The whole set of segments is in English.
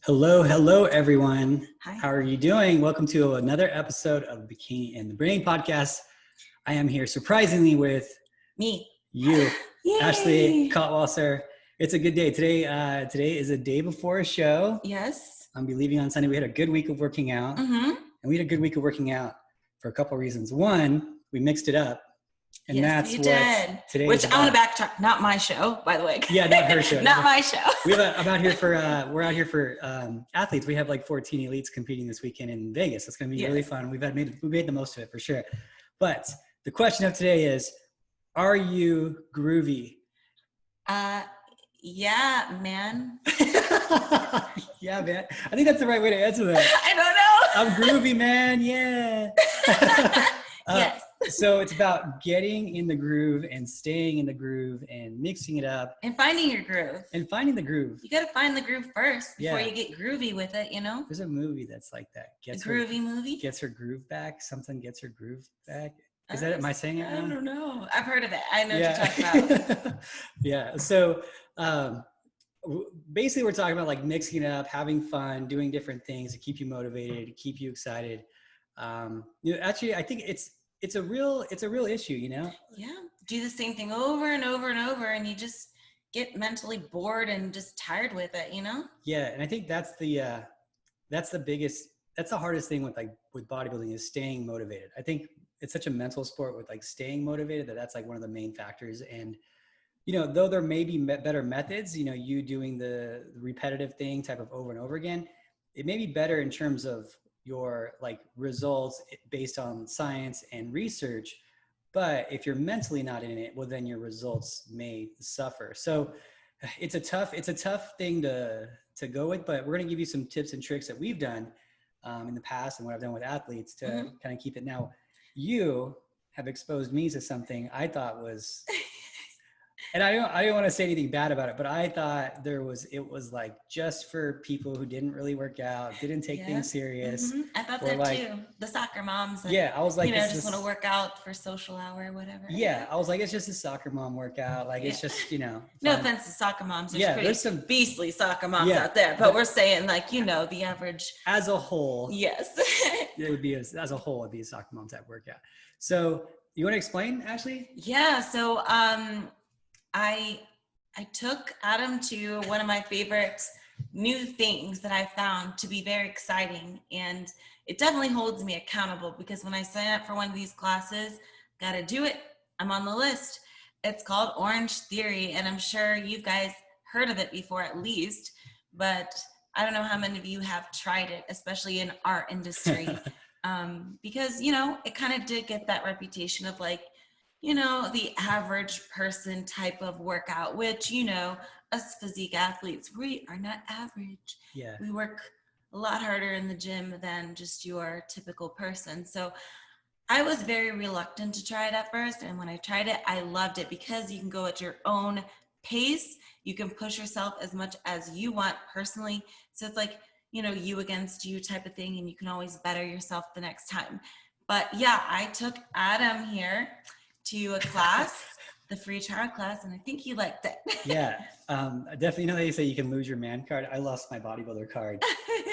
Hello, everyone. Hi. How are you doing? Welcome to another episode of Bikini and the Brain podcast. I am here surprisingly with Me. you, Yay! Ashley Kotwasser. It's a good day. Today is a day before a show. Yes. I'll be leaving on Sunday. We had a good week of working out. Mm-hmm. And we had a good week of working out for a couple of reasons. One, we mixed it up. And yes, that's you what did. today Which is I want about. to backtrack. Not my show, by the way. Yeah, not her show. Not my show. We're out here for athletes. We have like 14 elites competing this weekend in Vegas. It's going to be really fun. We made the most of it for sure. But the question of today is, are you groovy? Yeah, man. Yeah, man. I think that's the right way to answer that. I don't know. I'm groovy, man. Yeah. Yes. So it's about getting in the groove and staying in the groove and mixing it up. And finding your groove. And finding the groove. You got to find the groove first before you get groovy with it, you know? There's a movie that's like that. Movie? Gets her groove back. Something gets her groove back. Is that, am I saying it wrong? I don't know. I've heard of it. I know what you're talking about. Yeah. So basically we're talking about like mixing it up, having fun, doing different things to keep you motivated, to keep you excited. Actually, I think it's a real issue, you know? Yeah. Do the same thing over and over and over, and you just get mentally bored and just tired with it, you know? Yeah. And I think that's the hardest thing with bodybuilding is staying motivated. I think it's such a mental sport with like staying motivated that's like one of the main factors. And, you know, though there may be better methods, you know, you doing the repetitive thing type of over and over again, it may be better in terms of your like results based on science and research. But if you're mentally not in it, well, then your results may suffer. So it's a tough thing to go with, but we're going to give you some tips and tricks that we've done in the past and what I've done with athletes to kind of keep it. Now, you have exposed me to something I thought was, and I don't want to say anything bad about it, but I thought it was like just for people who didn't really work out, didn't take things serious. Mm-hmm. I thought that like, too. The soccer moms. And, I was like, just want to work out for social hour or whatever. Yeah, I was like, it's just a soccer mom workout. Like it's just, you know. No offense to soccer moms. There's some beastly soccer moms out there, but we're saying like, you know, the average. As a whole. Yes. It would be as a whole, it'd be a soccer mom type workout. So you want to explain, Ashley? Yeah. So I took Adam to one of my favorite new things that I found to be very exciting, and it definitely holds me accountable because when I sign up for one of these classes, gotta do it. I'm on the list. It's called Orange Theory, and I'm sure you guys heard of it before at least, but I don't know how many of you have tried it, especially in our industry, because, you know, it kind of did get that reputation of like, you know, the average person type of workout, which, you know, us physique athletes, we are not average. Yeah. We work a lot harder in the gym than just your typical person. So I was very reluctant to try it at first. And when I tried it, I loved it because you can go at your own pace. You can push yourself as much as you want personally. So it's like, you know, you against you type of thing, and you can always better yourself the next time. But yeah, I took Adam here to a class, the free trial class, and I think he liked it. Yeah, definitely. You know, they say you can lose your man card. I lost my bodybuilder card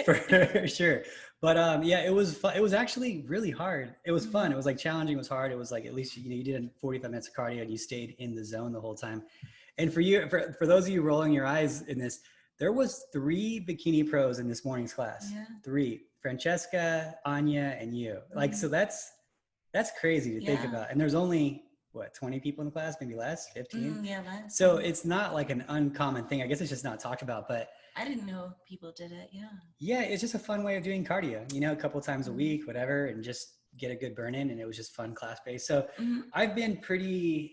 for sure. But yeah, it was fun. It was actually really hard. It was fun. It was like challenging. It was hard. It was like, at least, you know, you did 45 minutes of cardio and you stayed in the zone the whole time. And for you, for those of you rolling your eyes in this, there was 3 bikini pros in this morning's class. Yeah. 3, Francesca, Anya, and you. Like, so that's crazy to think about. And there's only, what, 20 people in the class, maybe less, 15? Yeah, less. So it's not like an uncommon thing. I guess it's just not talked about, but I didn't know people did it. Yeah, it's just a fun way of doing cardio, you know, a couple times a week, whatever, and just get a good burn in. And it was just fun, class-based. So I've been pretty,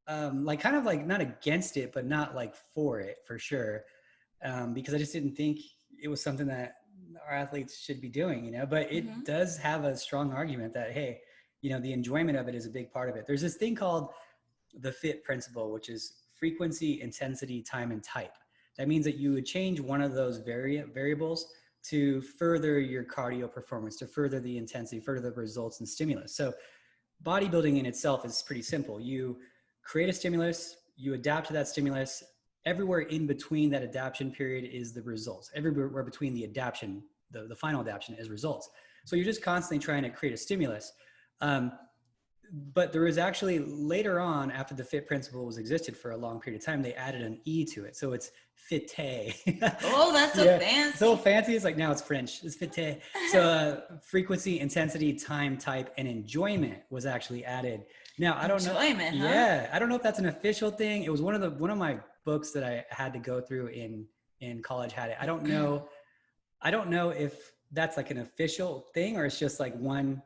like, kind of like not against it, but not like for it, for sure. Because I just didn't think it was something that our athletes should be doing, you know, but it does have a strong argument that, hey, you know, the enjoyment of it is a big part of it. There's this thing called the FIT principle, which is frequency, intensity, time, and type. That means that you would change one of those variables to further your cardio performance, to further the intensity, further the results and stimulus. So bodybuilding in itself is pretty simple. You create a stimulus, you adapt to that stimulus, everywhere in between that adaptation period is the results. Everywhere between the adaptation, the final adaptation is results. So you're just constantly trying to create a stimulus. But there was actually later on, after the FIT principle was existed for a long period of time, they added an E to it. So it's FITE. Oh, that's so fancy. So fancy. It's like, now it's French. It's FITE. So frequency, intensity, time, type, and enjoyment was actually added. Now, I don't know. Enjoyment, huh? Yeah. I don't know if that's an official thing. It was one of my books that I had to go through in college had it. I don't know if that's like an official thing or it's just like one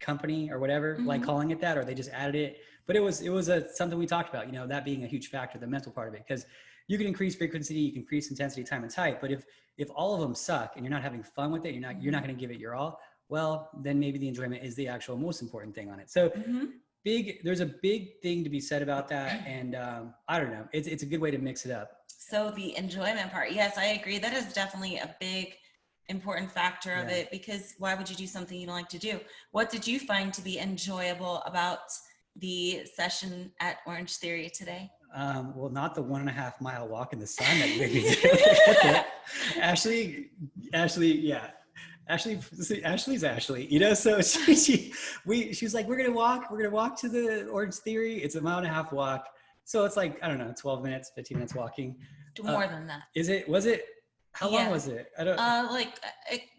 company or whatever, like calling it that, or they just added it. But it was something we talked about, that being a huge factor, the mental part of it, because you can increase frequency, you can increase intensity, time, and type. But if all of them suck and you're not having fun with it, you're not going to give it your all. Well, then maybe the enjoyment is the actual most important thing on it. So there's a big thing to be said about that. And I don't know, it's a good way to mix it up. So the enjoyment part, yes, I agree. That is definitely a big important factor of it, because why would you do something you don't like to do? What did you find to be enjoyable about the session at Orange Theory today? Well, not the 1.5 mile walk in the sun that you made me do. Ashley's Ashley, so she was like, we're gonna walk to the Orange Theory. It's a 1.5 mile walk. So it's like, I don't know, 12 minutes, 15 minutes walking. More than that. Was it? How long was it? I don't. Like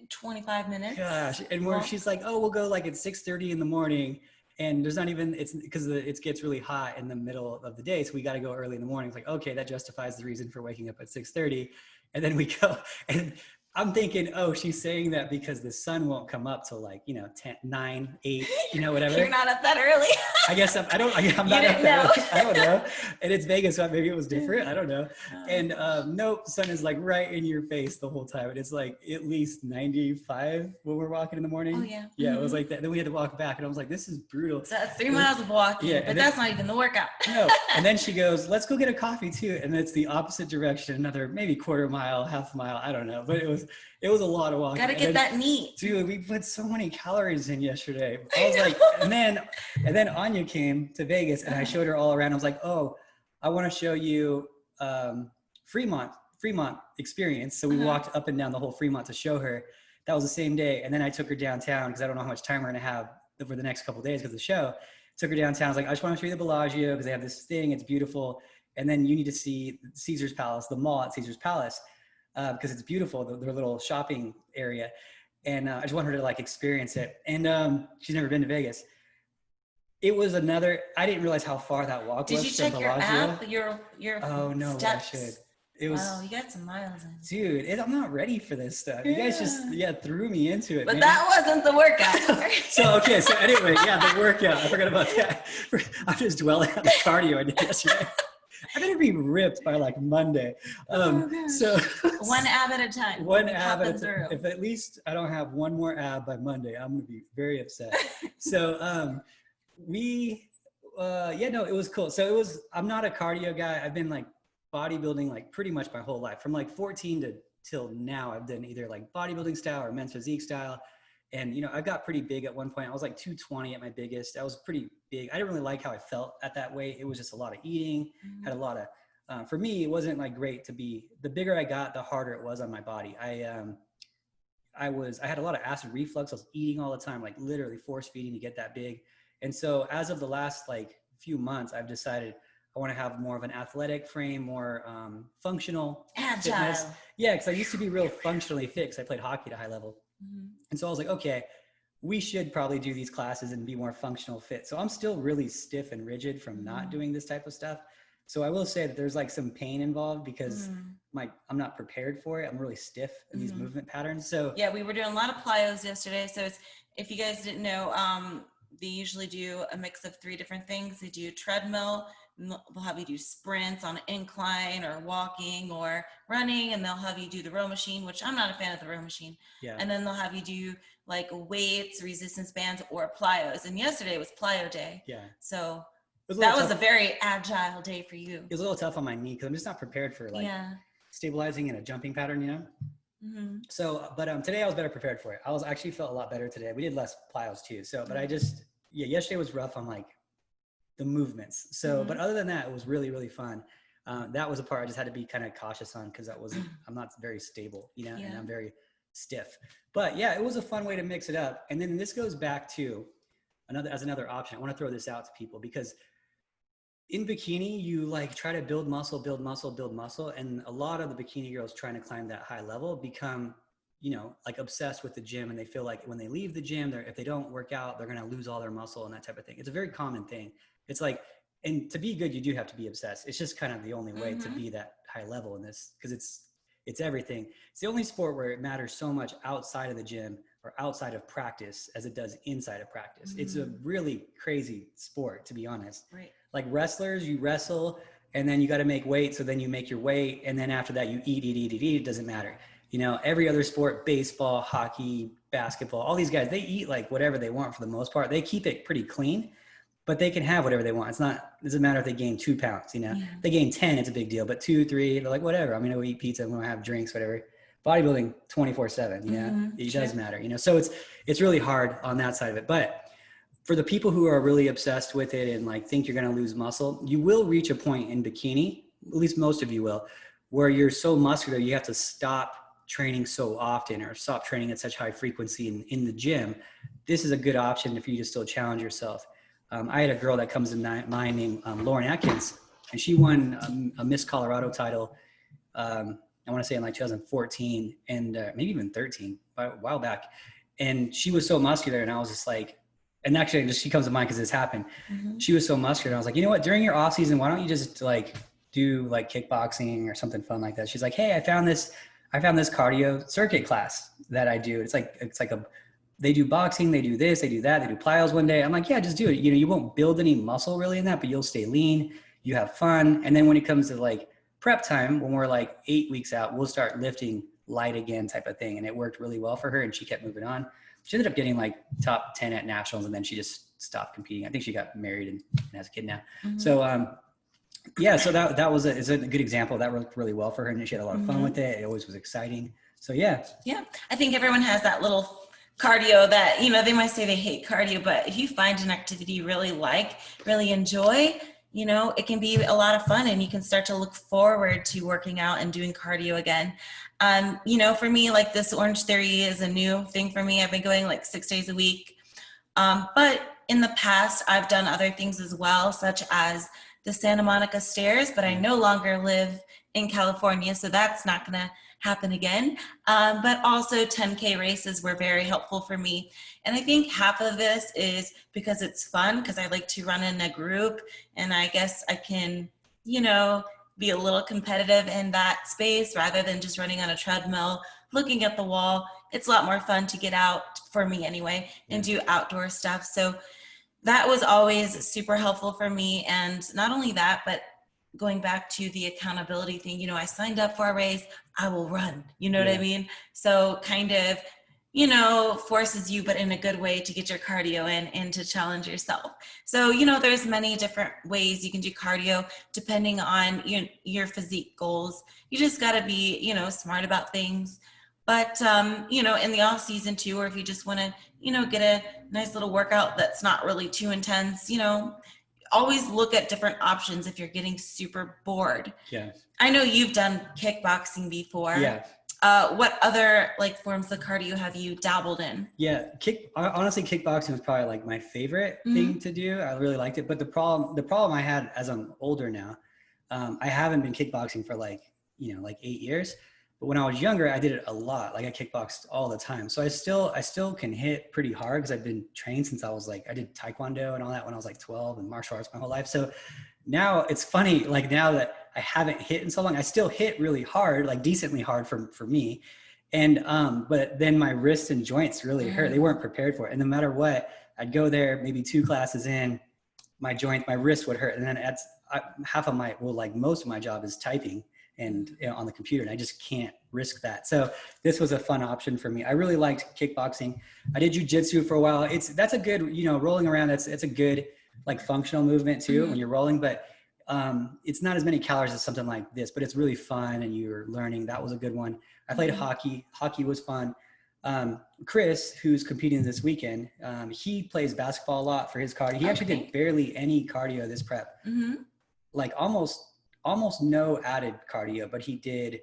25 minutes. Gosh, and where she's like, oh, we'll go like at 6:30 in the morning, and there's not even, it's because it gets really hot in the middle of the day, so we got to go early in the morning. It's like, okay, that justifies the reason for waking up at 6:30, and then we go, and I'm thinking, oh, she's saying that because the sun won't come up till like 10, 9, 8, whatever. You're not up that early. I guess I'm not up that early. I don't know. And it's Vegas, so maybe it was different. I don't know. And nope, sun is like right in your face the whole time. And it's like at least 95 when we're walking in the morning. Oh yeah. Yeah, it was like that. Then we had to walk back, and I was like, this is brutal. So that's 3 miles of walking, but that's not even the workout. No. And then she goes, let's go get a coffee too. And it's the opposite direction, another maybe 1/4 mile, 1/2 mile. I don't know. But it was a lot of walking. Gotta get that neat. Dude, we put so many calories in yesterday. I was like, and then Anya came to Vegas and I showed her all around. I was like, oh, I want to show you Fremont experience. So we walked up and down the whole Fremont to show her. That was the same day. And then I took her downtown because I don't know how much time we're going to have over the next couple of days because of the show. Took her downtown. I was like, I just want to show you the Bellagio because they have this thing. It's beautiful. And then you need to see Caesar's Palace, the mall at Caesar's Palace. Because it's beautiful, their little shopping area. And I just want her to like experience it. And she's never been to Vegas. It was I didn't realize how far that walk was. Did you check your app? Your Oh no, steps? I should. It was, wow, you got some miles in. Dude, I'm not ready for this stuff. You guys just threw me into it. But man. that wasn't the workout. So anyway, the workout. I forgot about that. I'm just dwelling on the cardio I did yesterday. I better be ripped by like Monday. So one ab at a time. One ab at a time. If at least I don't have one more ab by Monday, I'm gonna be very upset. So it was cool. So I'm not a cardio guy. I've been like bodybuilding like pretty much my whole life. From like 14 till now, I've done either like bodybuilding style or men's physique style. And, I got pretty big at one point. I was like 220 at my biggest. I was pretty big. I didn't really like how I felt at that weight. It was just a lot of eating, had a lot of, for me, it wasn't like great to be, the bigger I got, the harder it was on my body. I had a lot of acid reflux. I was eating all the time, like literally force feeding to get that big. And so as of the last like few months, I've decided I want to have more of an athletic frame, more functional fitness. Yeah, because I used to be real functionally fit because I played hockey at a high level. And so I was like, okay, we should probably do these classes and be more functional fit. So I'm still really stiff and rigid from not doing this type of stuff. So I will say that there's like some pain involved because I'm not prepared for it. I'm really stiff in these movement patterns. So yeah, we were doing a lot of plyos yesterday. So if you guys didn't know, they usually do a mix of 3 different things. They do treadmill, they'll have you do sprints on an incline or walking or running, and they'll have you do the row machine, which I'm not a fan of the row machine. Yeah. And then they'll have you do like weights, resistance bands, or plyos. And yesterday was plyo day. Yeah. So that was a very agile day for you. It was a little tough on my knee because I'm just not prepared for like stabilizing in a jumping pattern, So, but today I was better prepared for it. I actually felt a lot better today. We did less plyos too. So, but yesterday was rough on like the movements. So, but other than that, it was really, really fun. That was a part I just had to be kind of cautious on because I'm not very stable, you know, and I'm very stiff. But yeah, it was a fun way to mix it up. And then this goes back to another option. I want to throw this out to people because in bikini, you like try to build muscle. And a lot of the bikini girls trying to climb that high level become, you know, like obsessed with the gym. And they feel like when they leave the gym, if they don't work out, they're going to lose all their muscle and that type of thing. It's a very common thing. It's like, and to be good, you do have to be obsessed. It's just kind of the only way to be that high level in this, because it's everything. It's the only sport where it matters so much outside of the gym or outside of practice as it does inside of practice. It's a really crazy sport, to be honest. Right. Like wrestlers, you wrestle and then you got to make weight. So then you make your weight. And then after that you eat. It doesn't matter. You know, every other sport, baseball, hockey, basketball, all these guys, they eat like whatever they want for the most part. They keep it pretty clean, but they can have whatever they want. It doesn't matter if they gain 2 pounds, you know, if they gain 10, it's a big deal, but 2, 3, they're like, whatever. I'm going to eat pizza. I'm going to have drinks, whatever. Bodybuilding 24/7, you know, it does matter, you know? So it's really hard on that side of it. But for the people who are really obsessed with it and like think you're going to lose muscle, you will reach a point in bikini, at least most of you will, where you're so muscular, you have to stop training so often or stop training at such high frequency in the gym. This is a good option if you just still challenge yourself. I had a girl that comes to mind named Lauren Atkins, and she won a Miss Colorado title. I want to say in like 2014 and maybe even 13, a while back. And she was so muscular, and I was just like, and actually she comes to mind because this happened. She was so muscular. And I was like, you know what, during your off season, why don't you just like do like kickboxing or something fun like that? She's like, hey, I found this cardio circuit class that I do. It's like they do boxing, they do this, they do that, they do plyos one day. I'm like, yeah, just do it. You know, you won't build any muscle really in that, but you'll stay lean, you have fun. And then when it comes to like prep time, when we're like 8 weeks out, we'll start lifting light again type of thing. And it worked really well for her, and she kept moving on. She ended up getting like top 10 at nationals, and then she just stopped competing. I think she got married and has a kid now. So, yeah, so that was is a good example. That worked really well for her, and she had a lot of fun with it. It always was exciting. So yeah. Yeah. I think everyone has that little cardio that, you know, they might say they hate cardio, but if you find an activity you really like, really enjoy, you know, it can be a lot of fun, and you can start to look forward to working out and doing cardio again. You know, for me, like this Orange Theory is a new thing for me. I've been going like 6 days a week. But in the past, I've done other things as well, such as the Santa Monica stairs, but I no longer live in California, so that's not gonna happen again. But also 10K races were very helpful for me. And I think half of this is because it's fun, because I like to run in a group, and I guess I can, you know, be a little competitive in that space rather than just running on a treadmill, looking at the wall. It's a lot more fun to get out, for me anyway, and do outdoor stuff. So that was always super helpful for me. And not only that, but going back to the accountability thing, you know, I signed up for a race, I will run, you know what I mean? So kind of, you know, forces you, but in a good way, to get your cardio in and to challenge yourself. So, you know, there's many different ways you can do cardio depending on your physique goals. You just got to be, you know, smart about things. But, you know, in the off season too, or if you just want to, you know, get a nice little workout that's not really too intense, you know, always look at different options if you're getting super bored. Yeah. I know you've done kickboxing before. Yeah. What other like forms of cardio have you dabbled in? Yeah. Honestly, kickboxing was probably like my favorite thing to do. I really liked it. But the problem I had as I'm older now, I haven't been kickboxing for like 8 years. But when I was younger, I did it a lot. Like I kickboxed all the time. So I still can hit pretty hard because I've been trained since I was like, I did Taekwondo and all that when I was like 12 and martial arts my whole life. So now it's funny, like now that I haven't hit in so long, I still hit really hard, like decently hard for me. And, but then my wrists and joints really hurt. They weren't prepared for it. And no matter what, I'd go there, maybe 2 classes in, my wrist would hurt. And then most of my job is typing and on the computer, and I just can't risk that. So this was a fun option for me. I really liked kickboxing. I did jujitsu for a while. That's a good, rolling around. It's a good like functional movement too when you're rolling, but it's not as many calories as something like this, but it's really fun and you're learning. That was a good one. I played hockey. Hockey was fun. Chris, who's competing this weekend, he plays basketball a lot for his cardio. He actually did barely any cardio this prep. Like almost almost no added cardio, but he did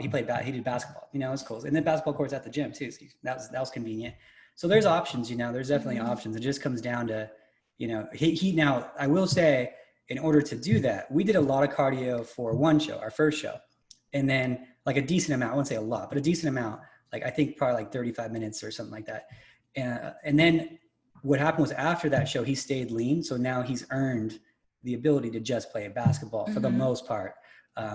he did basketball, you know, it was cool. And then basketball courts at the gym too. So that was convenient. So there's options, you know, there's definitely options. It just comes down to, you know, now I will say, in order to do that, we did a lot of cardio for one show, our first show. And then like a decent amount, I wouldn't say a lot, but a decent amount, like I think probably like 35 minutes or something like that. And then what happened was after that show, he stayed lean. So now he's earned the ability to just play basketball for the most part,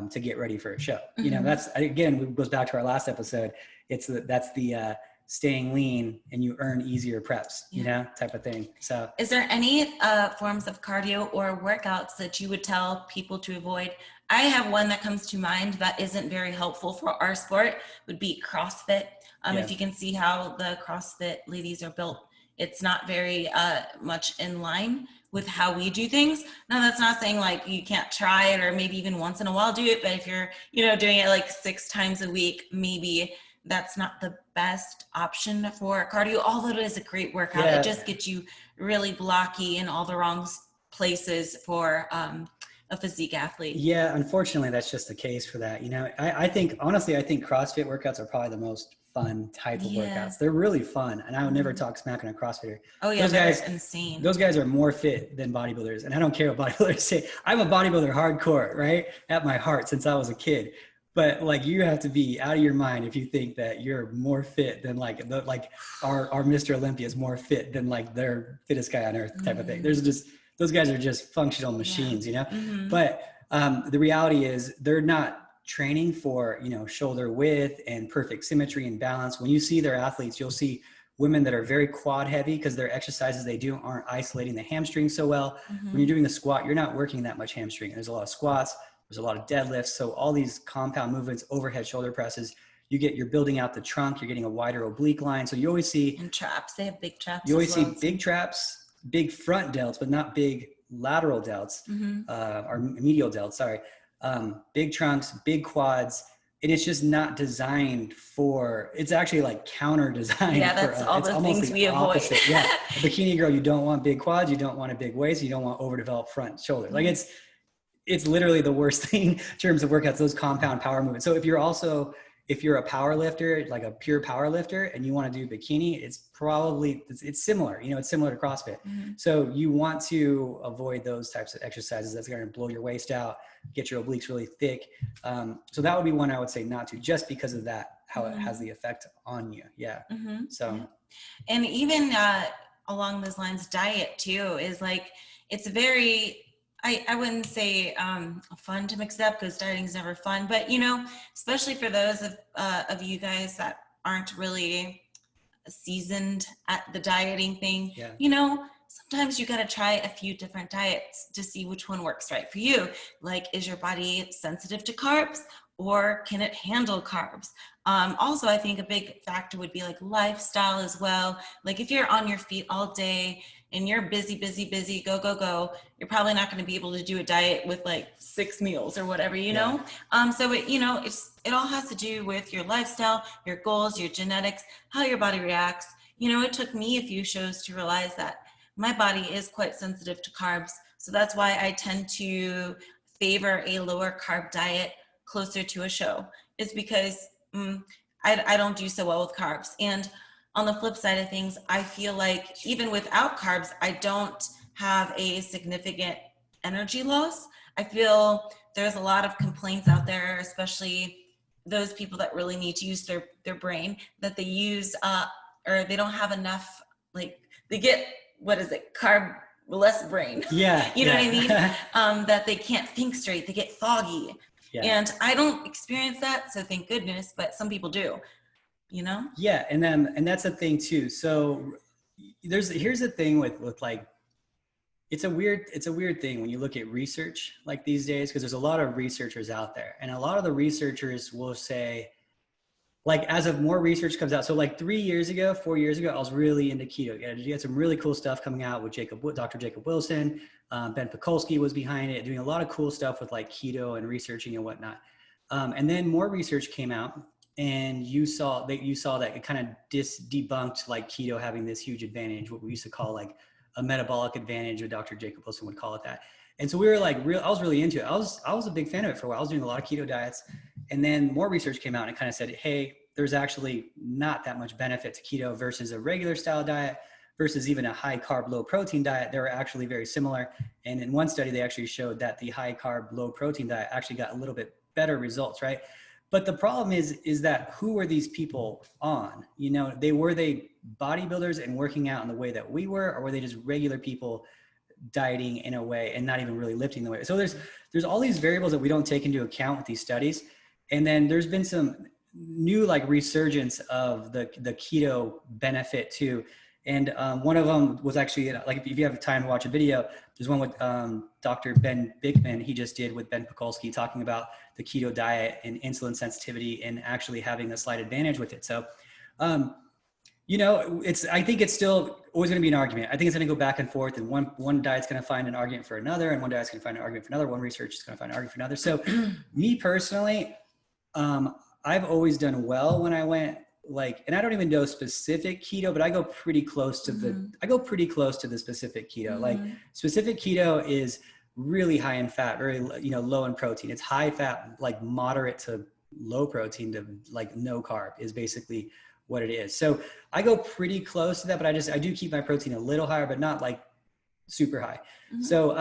to get ready for a show. You know, that's, again, it goes back to our last episode. That's the staying lean and you earn easier preps, you know, type of thing. So is there any forms of cardio or workouts that you would tell people to avoid? I have one that comes to mind that isn't very helpful for our sport, would be CrossFit. If you can see how the CrossFit ladies are built, it's not very much in line with how we do things. Now, that's not saying like you can't try it or maybe even once in a while do it, but if you're, you know, doing it like 6 times a week, maybe that's not the best option for cardio, although it is a great workout. It just gets you really blocky in all the wrong places for a physique athlete. Yeah, unfortunately, that's just the case for that. You know, I think, honestly, I think CrossFit workouts are probably the most fun type of workouts. They're really fun. And I would never talk smack on a CrossFitter. Oh yeah, they're insane. Those guys are more fit than bodybuilders. And I don't care what bodybuilders say. I'm a bodybuilder hardcore, right? At my heart since I was a kid. But like, you have to be out of your mind if you think that you're more fit than like our Mr. Olympia is more fit than like their fittest guy on earth type of thing. Those guys are just functional machines, you know? But the reality is they're not training for, you know, shoulder width and perfect symmetry and balance. When you see their athletes, you'll see women that are very quad heavy because their exercises they do aren't isolating the hamstring so well. When you're doing the squat, you're not working that much hamstring. There's a lot of squats, there's a lot of deadlifts. So all these compound movements, overhead shoulder presses, you're building out the trunk, you're getting a wider oblique line. So you always see— and traps, they have big traps. You always see big traps, big front delts, but not big lateral delts, or medial delts, sorry. Big trunks, big quads. And it's just not designed for, it's actually like counter designed. Yeah, that's all the things we avoid. Yeah. A bikini girl, you don't want big quads, you don't want a big waist, you don't want overdeveloped front shoulders. Like it's literally the worst thing in terms of workouts, those compound power movements. So if you're a power lifter, like a pure power lifter, and you want to do bikini, it's similar, you know, it's similar to CrossFit. So you want to avoid those types of exercises. That's going to blow your waist out, get your obliques really thick. So that would be one I would say not to, just because of that, how it has the effect on you. Yeah. So, and even along those lines, diet too is like, it's very, I wouldn't say fun to mix it up, because dieting is never fun, but you know, especially for those of you guys that aren't really seasoned at the dieting thing, you know, sometimes you got to try a few different diets to see which one works right for you. Like, is your body sensitive to carbs, or can it handle carbs? Also, I think a big factor would be like lifestyle as well. Like if you're on your feet all day and you're busy, go, you're probably not going to be able to do a diet with like 6 meals or whatever, you know? So it all has to do with your lifestyle, your goals, your genetics, how your body reacts. You know, it took me a few shows to realize that my body is quite sensitive to carbs. So that's why I tend to favor a lower carb diet closer to a show. It's because I don't do so well with carbs. And on the flip side of things, I feel like even without carbs, I don't have a significant energy loss. I feel there's a lot of complaints out there, especially those people that really need to use their brain, that they use or they don't have enough, like they get, carb less brain. Yeah. You know what I mean? That they can't think straight, they get foggy. Yeah. And I don't experience that, so thank goodness, but some people do, you know? Yeah, and that's a thing too. So here's the thing with like, it's a weird thing when you look at research like these days, because there's a lot of researchers out there, and a lot of the researchers will say, like, as of more research comes out, so like 4 years ago, I was really into keto. You had some really cool stuff coming out with Dr. Jacob Wilson, Ben Pakulski was behind it, doing a lot of cool stuff with like keto and researching and whatnot. And then more research came out, and you saw that it kind of debunked like keto having this huge advantage, what we used to call like a metabolic advantage, or Dr. Jacob Wilson would call it that. And so we were like, I was really into it. I was a big fan of it for a while. I was doing a lot of keto diets. And then more research came out and it kind of said, hey, there's actually not that much benefit to keto versus a regular style diet versus even a high carb, low protein diet. They're actually very similar. And in one study, they actually showed that the high carb, low protein diet actually got a little bit better results, right? But the problem is that who were these people on? You know, were they bodybuilders and working out in the way that we were, or were they just regular people dieting in a way and not even really lifting the way? So there's all these variables that we don't take into account with these studies. And then there's been some new like resurgence of the keto benefit too. And one of them was actually, like, if you have time to watch a video, there's one with Dr. Ben Bikman, he just did with Ben Pakulski, talking about the keto diet and insulin sensitivity and actually having a slight advantage with it. So, you know, I think it's still always going to be an argument. I think it's going to go back and forth, and one diet's going to find an argument for another, and one diet's going to find an argument for another. One research is going to find an argument for another. So me personally, I've always done well when I went, like, and I don't even know specific keto, but I go pretty close to the specific keto. Like, specific keto is really high in fat, very, you know, low in protein. It's high fat, like moderate to low protein to like no carb is basically what it is. So I go pretty close to that, but I do keep my protein a little higher, but not like super high. So,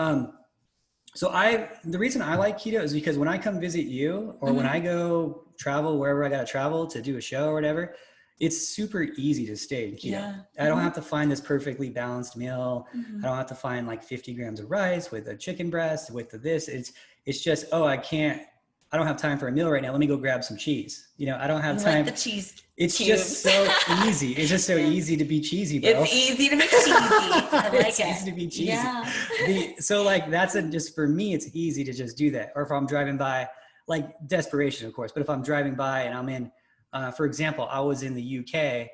the reason I like keto is because when I come visit you, or when I go travel wherever I got to travel to do a show or whatever, it's super easy to stay in keto. Yeah. I don't have to find this perfectly balanced meal. I don't have to find like 50 grams of rice with a chicken breast with this. It's just, I don't have time for a meal right now. Let me go grab some cheese. You know, I don't have time. Like the cheese It's cubes. just so easy. It's just so easy to be cheesy, bro. It's easy to be cheesy. I like it's easy to be cheesy. Yeah. So like, just for me, it's easy to just do that. Or if I'm driving by, like, desperation, of course, but if I'm driving by and I'm in, for example, I was in the UK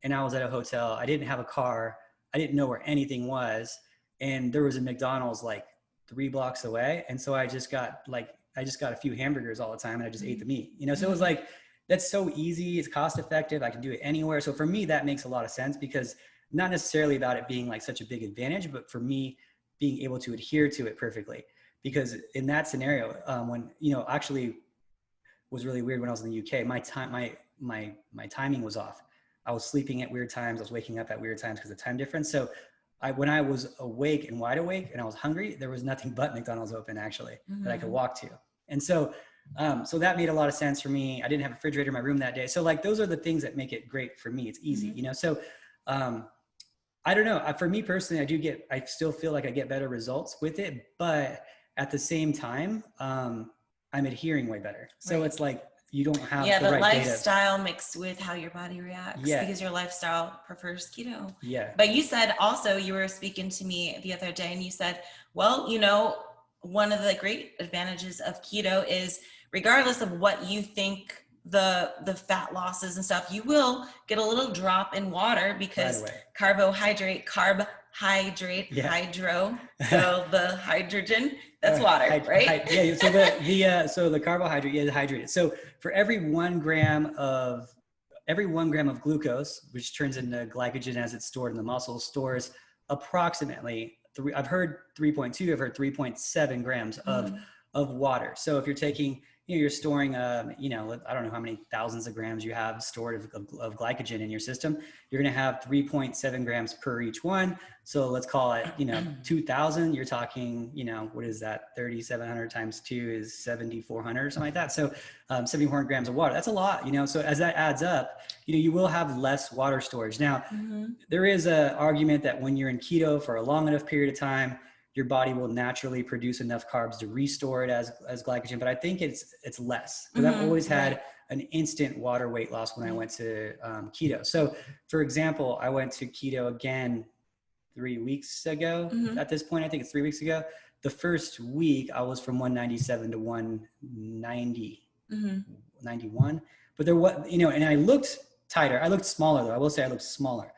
and I was at a hotel. I didn't have a car. I didn't know where anything was. And there was a McDonald's like 3 blocks away. And so I just got a few hamburgers all the time, and I just ate the meat, you know? So it was like, that's so easy. It's cost effective. I can do it anywhere. So for me, that makes a lot of sense, because not necessarily about it being like such a big advantage, but for me being able to adhere to it perfectly. Because in that scenario, when, you know, actually was really weird when I was in the UK, my timing was off. I was sleeping at weird times. I was waking up at weird times because of time difference. So when I was awake and wide awake and I was hungry, there was nothing but McDonald's open actually that I could walk to. And so that made a lot of sense for me. I didn't have a refrigerator in my room that day. So like, those are the things that make it great for me. It's easy, you know? So, I don't know. For me personally, I still feel like I get better results with it, but at the same time, I'm adhering way better. So it's like, you don't have the right lifestyle data mixed with how your body reacts, because your lifestyle prefers keto. Yeah. But you said also, you were speaking to me the other day and you said, well, you know, one of the great advantages of keto is, regardless of what you think the fat losses and stuff, you will get a little drop in water because carbohydrate, hydro, so the hydrogen, that's water, right? Yeah. So the carbohydrate is hydrated. So for every 1 gram of glucose, which turns into glycogen as it's stored in the muscle, stores approximately I've heard 3.2, I've heard 3.7 grams of water. So if you're taking, you know, you're storing, you know, I don't know how many thousands of grams you have stored of glycogen in your system. You're going to have 3.7 grams per each one. So let's call it, you know, 2,000. You're talking, you know, what is that? 3,700 times 2 is 7,400 or something like that. So 7,400 grams of water, that's a lot, you know? So as that adds up, you know, you will have less water storage. Now, there is an argument that when you're in keto for a long enough period of time, your body will naturally produce enough carbs to restore it as glycogen. But I think it's less, because I've always had an instant water weight loss when I went to keto. So for example, I went to keto again 3 weeks ago. At this point, I think it's 3 weeks ago. The first week I was from 197 to 190, 91. But there was, you know, and I looked tighter. I looked smaller though. I will say I looked smaller,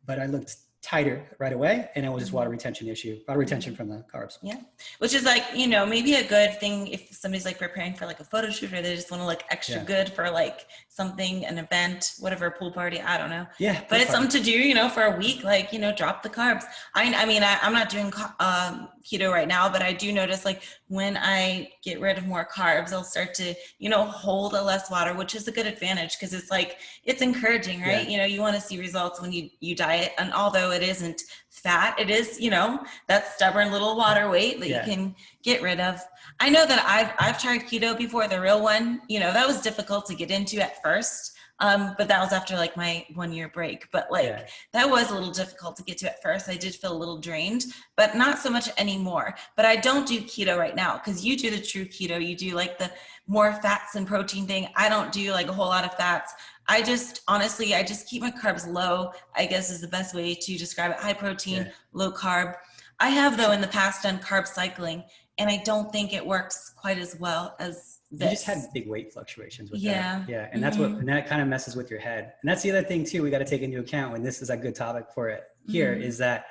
but I looked tighter right away, and it was just water retention from the carbs. Yeah, which is like, you know, maybe a good thing if somebody's like preparing for like a photo shoot, or they just want to look extra good for like something, an event, whatever, pool party, I don't know. Yeah, but it's something to do, you know, for a week, like, you know, drop the carbs. I mean, I'm not doing keto right now, but I do notice like when I get rid of more carbs, I'll start to, you know, hold a less water, which is a good advantage, because it's like, it's encouraging, right? Yeah. You know, you want to see results when you diet, and although it isn't fat, it is, you know, that stubborn little water weight that you can get rid of. I know that I've tried keto before, the real one, you know, that was difficult to get into at first. But that was after like my 1 year break, but like that was a little difficult to get to at first. I did feel a little drained, but not so much anymore. But I don't do keto right now, because you do the true keto. You do like the more fats and protein thing. I don't do like a whole lot of fats. I just, honestly, I just keep my carbs low, I guess is the best way to describe it. High protein, low carb. I have, though, in the past done carb cycling, and I don't think it works quite as well as this. You just had big weight fluctuations with that. Yeah. And that's and that kind of messes with your head. And that's the other thing too, we got to take into account when this is a good topic for it here, is that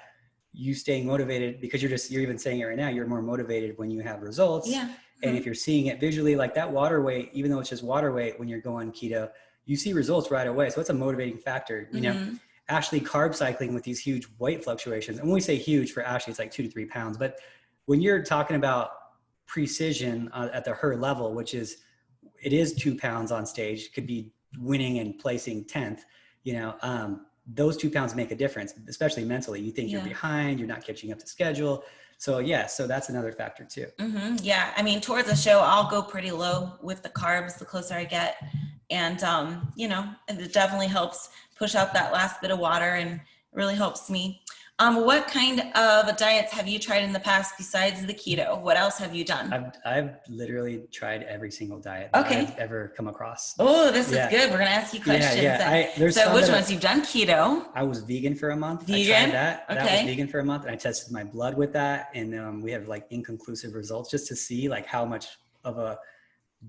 you staying motivated, because you're even saying it right now, you're more motivated when you have results. Yeah. And if you're seeing it visually, like that water weight, even though it's just water weight, when you're going keto, you see results right away. So it's a motivating factor, you know. Ashley carb cycling with these huge weight fluctuations. And when we say huge for Ashley, it's like 2 to 3 pounds. But when you're talking about precision at her level, which is, it is 2 pounds on stage, could be winning and placing 10th, you know, those 2 pounds make a difference, especially mentally. You think you're behind, you're not catching up to schedule. So so that's another factor too. Yeah. I mean, towards the show, I'll go pretty low with the carbs the closer I get. And, you know, it definitely helps push out that last bit of water, and really helps me. What kind of diets have you tried in the past besides the keto? What else have you done? I've literally tried every single diet that I've ever come across. Oh, this is good. We're going to ask you questions. So which ones? You've done keto. I was vegan for a month. Vegan? I tried that. That was vegan for a month, and I tested my blood with that. And we have like inconclusive results just to see like how much of a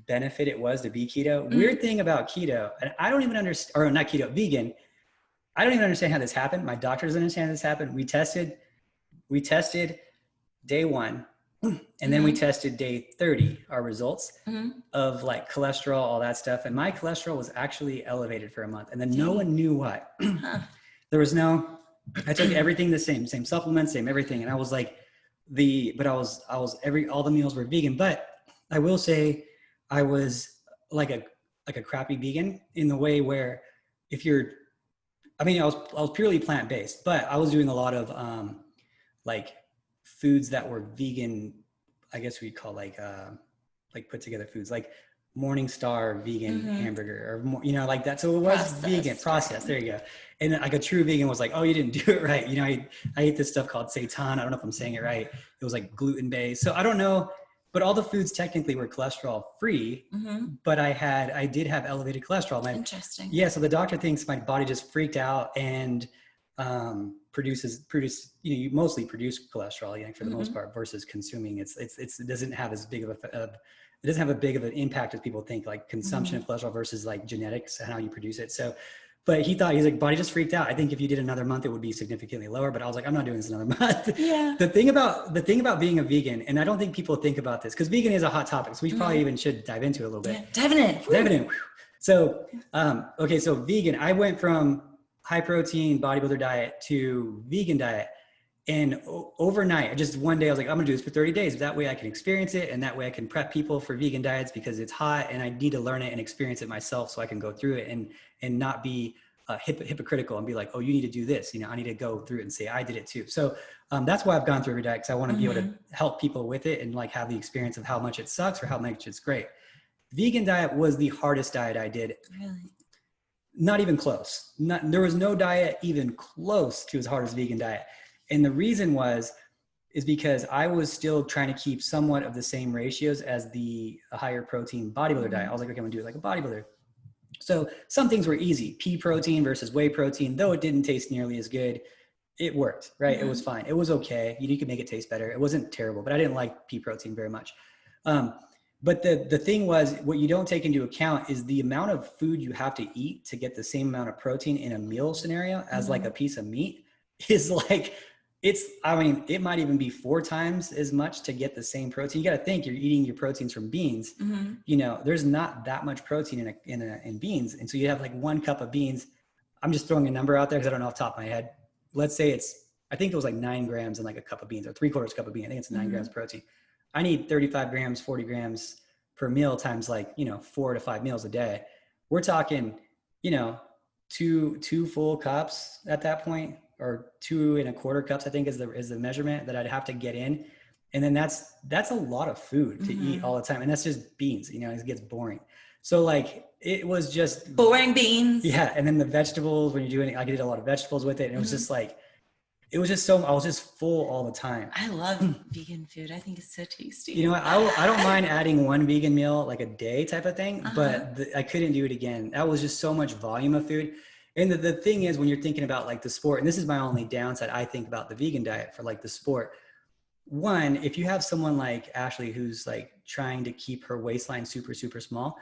benefit it was to be keto. Weird thing about keto, and I don't even understand, or not keto, vegan. I don't even understand how this happened. My doctor doesn't understand how this happened. We tested day 1, and then we tested day 30, our results of like cholesterol, all that stuff. And my cholesterol was actually elevated for a month, and then no one knew why. There was I took everything the same supplements, same everything. And I was like all the meals were vegan, but I will say I was like a crappy vegan in the way where I was purely plant-based, but I was doing a lot of like foods that were vegan. I guess we'd call like put together foods, like Morningstar vegan hamburger, or you know, like that. So it was vegan processed. There you go. And like a true vegan was like, oh, you didn't do it right. You know, I ate this stuff called seitan. I don't know if I'm saying it right. It was like gluten-based. So I don't know. But all the foods technically were cholesterol free, but I did have elevated cholesterol. Interesting. Yeah. So the doctor thinks my body just freaked out and produce, you know, you mostly produce cholesterol, you know, for the most part, versus consuming. It doesn't have as big of it doesn't have a big of an impact as people think, like consumption of cholesterol versus like genetics and how you produce it. So, but he's like, body just freaked out. I think if you did another month, it would be significantly lower, but I was like, I'm not doing this another month. Yeah. The thing about being a vegan, and I don't think people think about this, because vegan is a hot topic. So we probably even should dive into it a little bit. Yeah, diving in. So, okay. So vegan, I went from high protein bodybuilder diet to vegan diet. And overnight, just one day, I was like, I'm gonna do this for 30 days. That way I can experience it. And that way I can prep people for vegan diets, because it's hot and I need to learn it and experience it myself so I can go through it and not be hypocritical and be like, oh, you need to do this. You know, I need to go through it and say, I did it too. So that's why I've gone through every diet, because I want to be able to help people with it and like have the experience of how much it sucks or how much it's great. Vegan diet was the hardest diet I did. Really? Not even close. There was no diet even close to as hard as vegan diet. And the reason is because I was still trying to keep somewhat of the same ratios as the higher protein bodybuilder diet. I was like, okay, I'm gonna do it like a bodybuilder. So some things were easy. Pea protein versus whey protein, though it didn't taste nearly as good, it worked, right? It was fine. It was okay. You could make it taste better. It wasn't terrible, but I didn't like pea protein very much. But the thing was, what you don't take into account is the amount of food you have to eat to get the same amount of protein in a meal scenario as like a piece of meat is like, I mean, it might even be 4 times as much to get the same protein. You got to think you're eating your proteins from beans. You know, there's not that much protein in beans. And so you have like 1 cup of beans. I'm just throwing a number out there because I don't know off the top of my head. Let's say I think it was like 9 grams in like a cup of beans, or 3/4 cup of beans. I think it's 9 grams of protein. I need 35 grams, 40 grams per meal times like, you know, 4 to 5 meals a day. We're talking, you know, two full cups at that point, or 2 1/4 cups, I think is the measurement that I'd have to get in. And then that's a lot of food to eat all the time. And that's just beans, you know, it gets boring. So like, it was just boring beans. Yeah. And then the vegetables, when you're doing it, I did a lot of vegetables with it. And it was just like, I was just full all the time. I love vegan food. I think it's so tasty. You know, I don't mind adding 1 vegan meal like a day type of thing, but I couldn't do it again. That was just so much volume of food. And the thing is, when you're thinking about like the sport, and this is my only downside, I think, about the vegan diet for like the sport. One, if you have someone like Ashley, who's like trying to keep her waistline super, super small,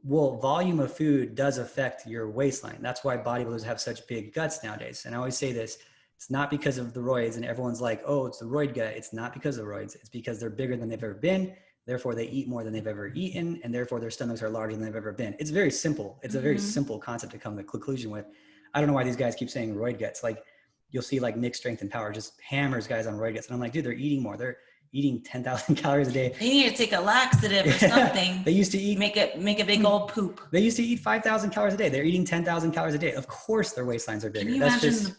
well, volume of food does affect your waistline. That's why bodybuilders have such big guts nowadays. And I always say this, it's not because of the roids, and everyone's like, oh, it's the roid gut. It's not because of the roids. It's because they're bigger than they've ever been. Therefore, they eat more than they've ever eaten, and therefore their stomachs are larger than they've ever been. It's very simple. It's a very simple concept to come to conclusion with. I don't know why these guys keep saying roid guts. Like, you'll see like Nick Strength and Power just hammers guys on roid guts. And I'm like, dude, they're eating more. They're eating 10,000 calories a day. They need to take a laxative or something. They used to eat, make a big old poop. They used to eat 5,000 calories a day. They're eating 10,000 calories a day. Of course their waistlines are bigger. Can you imagine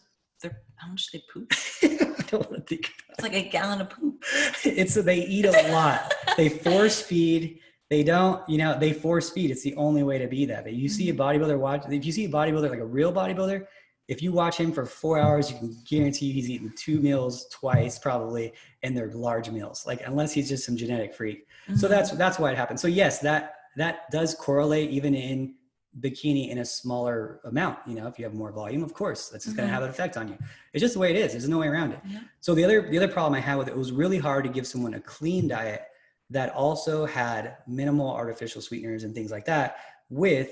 how much they poop? I don't want to think about it. It's like a gallon of poop. They eat a lot. They force feed. They don't, you know, they force feed. It's the only way to be that. But you see a bodybuilder if you see a bodybuilder, like a real bodybuilder, if you watch him for 4 hours, you can guarantee he's eating 2 meals twice probably, and they're large meals, like, unless he's just some genetic freak. So that's why it happens. So yes, that does correlate even in bikini in a smaller amount. You know, if you have more volume, of course, that's just going to have an effect on you. It's just the way it is. There's no way around it. So the other problem I had with it was really hard to give someone a clean diet that also had minimal artificial sweeteners and things like that with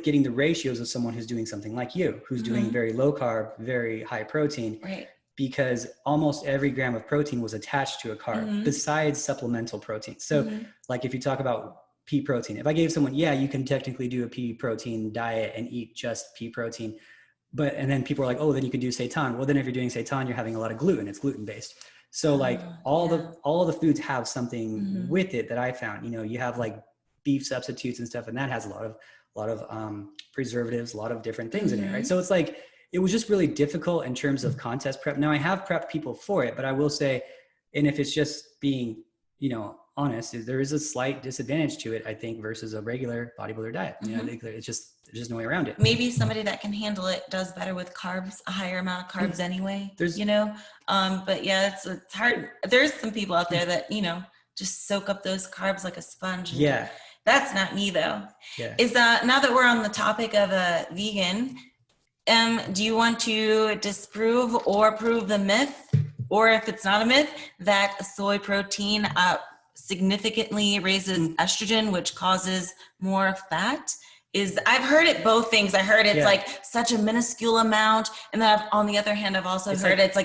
getting the ratios of someone who's doing something like you, who's doing very low carb, very high protein, right? Because almost every gram of protein was attached to a carb besides supplemental protein. So like, if you talk about pea protein, if I gave someone, yeah, you can technically do a pea protein diet and eat just pea protein, and then people are like, oh, then you can do seitan. Well, then if you're doing seitan, you're having a lot of gluten. It's gluten based. So like all the foods have something with it that I found. You know, you have like beef substitutes and stuff, and that has a lot of preservatives, a lot of different things in it, right? So it's like, it was just really difficult in terms of contest prep. Now I have prepped people for it, but I will say, and if it's just being, you know, honest, there is a slight disadvantage to it, I think, versus a regular bodybuilder diet. You know, it's just, there's just no way around it. Maybe somebody that can handle it does better with carbs, a higher amount of carbs anyway, you know? But yeah, it's hard. There's some people out there that, you know, just soak up those carbs like a sponge. Yeah. That's not me though. Yeah. Is now that we're on the topic of a vegan, do you want to disprove or prove the myth, or if it's not a myth, that soy protein significantly raises estrogen, which causes more fat? I've heard it both things. I heard it's like such a minuscule amount, and then on the other hand, I've also heard it's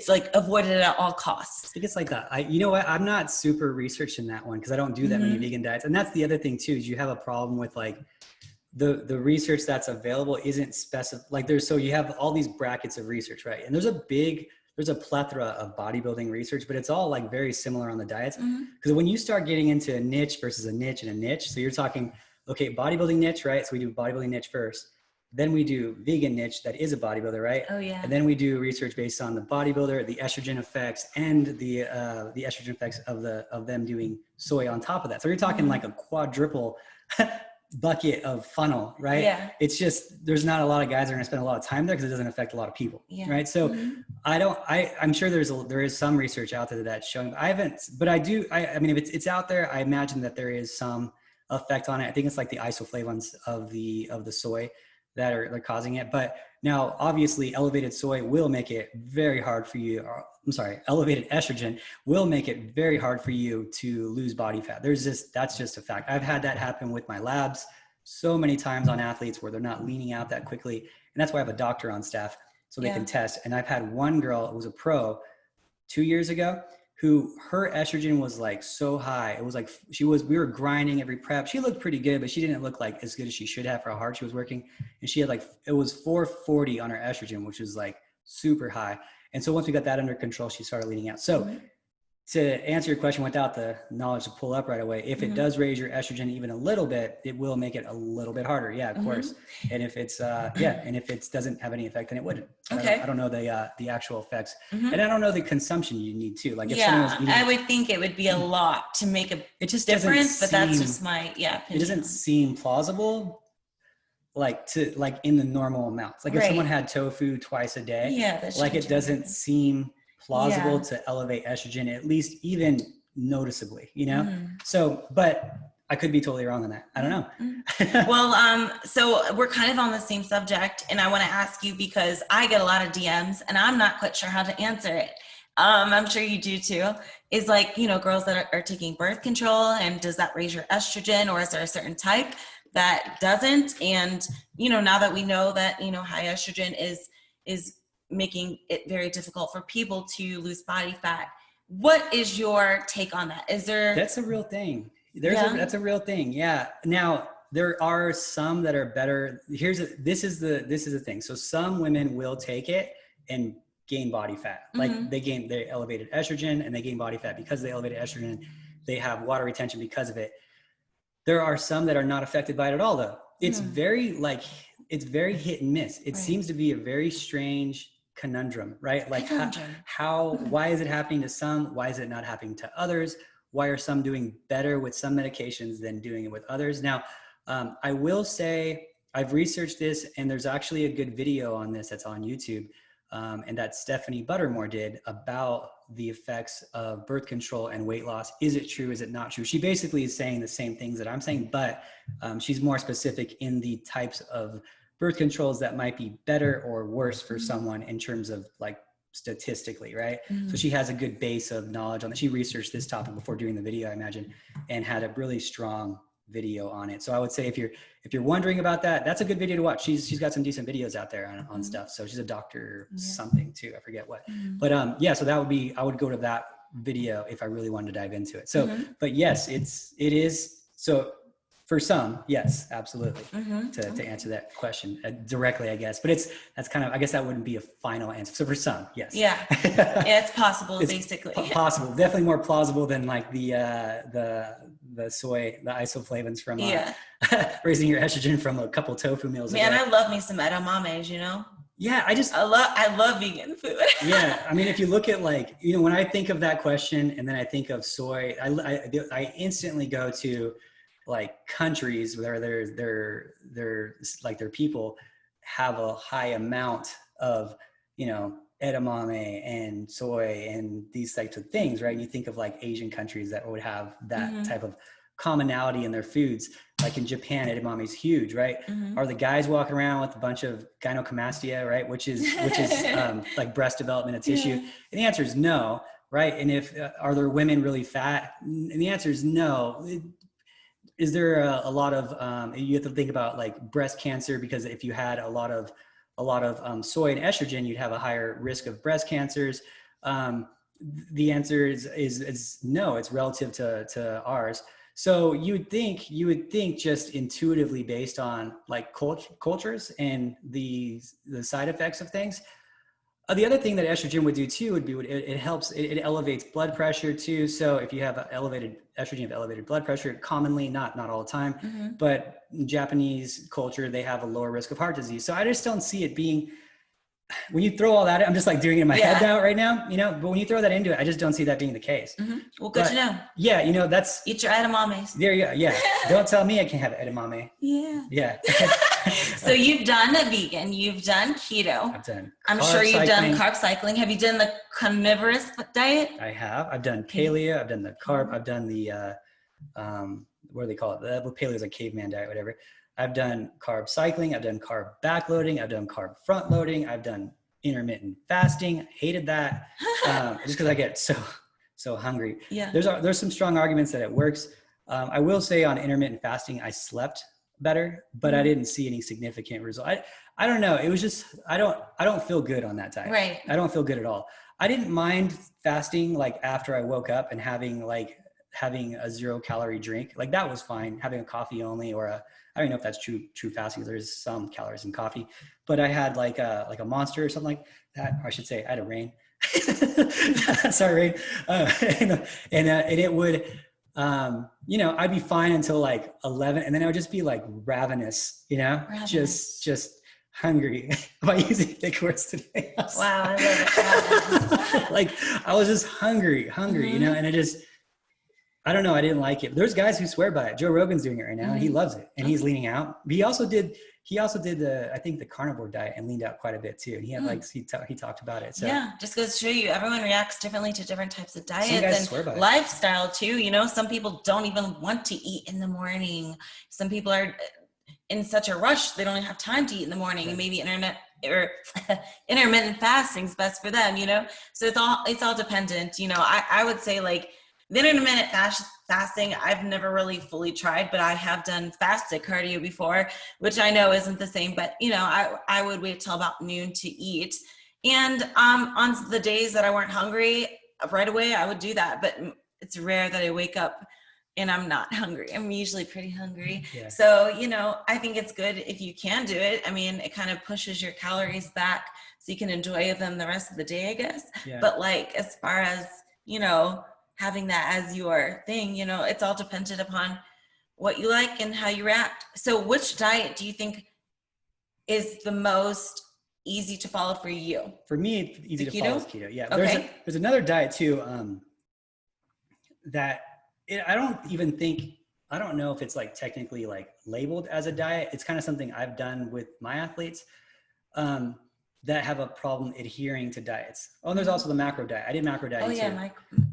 like avoided at all costs. I think it's like that. You know what? I'm not super researched in that one because I don't do that many vegan diets, and that's the other thing too. Is you have a problem with like the research that's available isn't specific. Like so you have all these brackets of research, right? And there's a plethora of bodybuilding research, but it's all like very similar on the diets. Because when you start getting into a niche versus a niche and a niche, so you're talking, okay, bodybuilding niche, right? So we do bodybuilding niche first. Then we do vegan niche that is a bodybuilder, right? Oh yeah. And then we do research based on the bodybuilder, the estrogen effects, and the estrogen effects of them doing soy on top of that. So you're talking like a quadruple bucket of funnel, right? Yeah. It's just, there's not a lot of guys that are going to spend a lot of time there because it doesn't affect a lot of people, right? So I'm sure there is some research out there that's showing, I mean, if it's out there, I imagine that there is some effect on it. I think it's like the isoflavones of the soy that are causing it. But now obviously elevated soy will make it very hard for you, elevated estrogen will make it very hard for you to lose body fat. That's just a fact. I've had that happen with my labs so many times on athletes where they're not leaning out that quickly. And that's why I have a doctor on staff. so they can test. And I've had one girl who was a pro 2 years ago who her estrogen was like so high. It was like, we were grinding every prep. She looked pretty good, but she didn't look like as good as she should have for how hard she was working. And she had like, it was 440 on her estrogen, which is like super high. And so once we got that under control, she started leaning out. So to answer your question without the knowledge to pull up right away, if it does raise your estrogen even a little bit, it will make it a little bit harder. Yeah, of course. And if it's, and if it doesn't have any effect, then it wouldn't. Okay. I don't know the actual effects. And I don't know the consumption you need to. Like if I would think it would be a lot to make a difference, but that's just my, opinion. It doesn't seem plausible. Like in the normal amounts, like if someone had tofu twice a day, like it doesn't seem plausible to elevate estrogen, at least even noticeably, you know? So, but I could be totally wrong on that. I don't know. Well, so we're kind of on the same subject, and I want to ask you because I get a lot of DMs and I'm not quite sure how to answer it. I'm sure you do too. Is like, girls that are taking birth control, and does that raise your estrogen, or is there a certain type that doesn't? And, now that we know that, high estrogen is making it very difficult for people to lose body fat. What is your take on that? Is there? That's a real thing. That's a real thing. Yeah. Now there are some that are better. This is the thing. So some women will take it and gain body fat. Like they elevated estrogen and they gain body fat because they elevated estrogen. They have water retention because of it. There are some that are not affected by it at all though. It's very hit and miss. It seems to be a very strange conundrum, right? Like why is it happening to some? Why is it not happening to others? Why are some doing better with some medications than doing it with others? Now, I will say I've researched this, and there's actually a good video on this that's on YouTube, and that Stephanie Buttermore did about the effects of birth control and weight loss. Is it true? Is it not true? She basically is saying the same things that I'm saying, but she's more specific in the types of birth controls that might be better or worse for someone in terms of like statistically, right? So she has a good base of knowledge on that. She researched this topic before doing the video, I imagine, and had a really strong video on it. So I would say if you're wondering about that, that's a good video to watch. She's got some decent videos out there on stuff. So she's a doctor something too, I forget what. But so that would be, I would go to that video if I really wanted to dive into it. So but yes, it is. So for some, yes, absolutely. To answer that question directly, I guess. But that's kind of, I guess that wouldn't be a final answer. So for some, yes. Yeah, it's possible, basically. Possible, definitely more plausible than like the soy, the isoflavones from raising your estrogen from a couple tofu meals. Man, I love me some edamames, Yeah, I love vegan food. Yeah, I mean, if you look at like, when I think of that question and then I think of soy, I instantly go to like countries where their people have a high amount of, edamame and soy and these types of things, right? And you think of like Asian countries that would have that type of commonality in their foods. Like in Japan, edamame is huge, right? Are the guys walking around with a bunch of gynecomastia, right? Which is like breast development of tissue? And the answer is no, right? And are there women really fat? And the answer is no. Is there a lot of, you have to think about like breast cancer, because if you had a lot of soy and estrogen, you'd have a higher risk of breast cancers. The answer is no, it's relative to ours. So you would think just intuitively based on like cultures and the side effects of things. The other thing that estrogen would do too would be it helps, it elevates blood pressure too. So if you have elevated estrogen, you have elevated blood pressure, commonly, not all the time, but in Japanese culture, they have a lower risk of heart disease. So I just don't see it being, when you throw all that, I'm just like doing it in my head out right now, but when you throw that into it, I just don't see that being the case. Well, good to know. Yeah. That's. Eat your edamames. There you go. Yeah. Don't tell me I can't have edamame. Yeah. So you've done a vegan, you've done keto. I've done. I'm sure you've done carb cycling. Have you done the carnivorous diet? I have. I've done paleo. I've done the carb. I've done the, what do they call it? The paleo is a caveman diet, whatever. I've done carb cycling. I've done carb backloading. I've done carb front loading. I've done intermittent fasting. Hated that just because I get so hungry. Yeah. There's some strong arguments that it works. I will say on intermittent fasting, I slept better, but I didn't see any significant result. I don't know. It was just, I don't feel good on that diet. Right. I don't feel good at all. I didn't mind fasting like after I woke up and having a 0 calorie drink. Like that was fine. Having a coffee only, or I don't know if that's true fasting. There's some calories in coffee, but I had like a Monster or something like that. Or I should say I had a Rain. Sorry, Rain. And it would, I'd be fine until like 11, and then I would just be like ravenous, just hungry. Am I using thick words today? Wow, I love it. Like I was just hungry, and I don't know. I didn't like it. There's guys who swear by it. Joe Rogan's doing it right now, and he loves it, and he's leaning out. But he also did the carnivore diet and leaned out quite a bit too. And he had he talked about it. So yeah, just goes to show you everyone reacts differently to different types of diets and lifestyle too. Some people don't even want to eat in the morning. Some people are in such a rush they don't even have time to eat in the morning. Right. Maybe intermittent fasting is best for them. So it's all dependent. I would say like the intermittent fasting, I've never really fully tried, but I have done fasted cardio before, which I know isn't the same, but I would wait till about noon to eat. And on the days that I weren't hungry right away, I would do that, but it's rare that I wake up and I'm not hungry. I'm usually pretty hungry. Yeah. So, I think it's good if you can do it. I mean, it kind of pushes your calories back so you can enjoy them the rest of the day, I guess. Yeah. But like, as far as, having that as your thing, it's all dependent upon what you like and how you react. So which diet do you think is the most easy to follow for you? For me, it's easy to follow is keto. Yeah. Okay. There's another diet too, that I don't know if it's like technically like labeled as a diet. It's kind of something I've done with my athletes that have a problem adhering to diets. Oh, and there's also the macro diet. I did macro dieting too.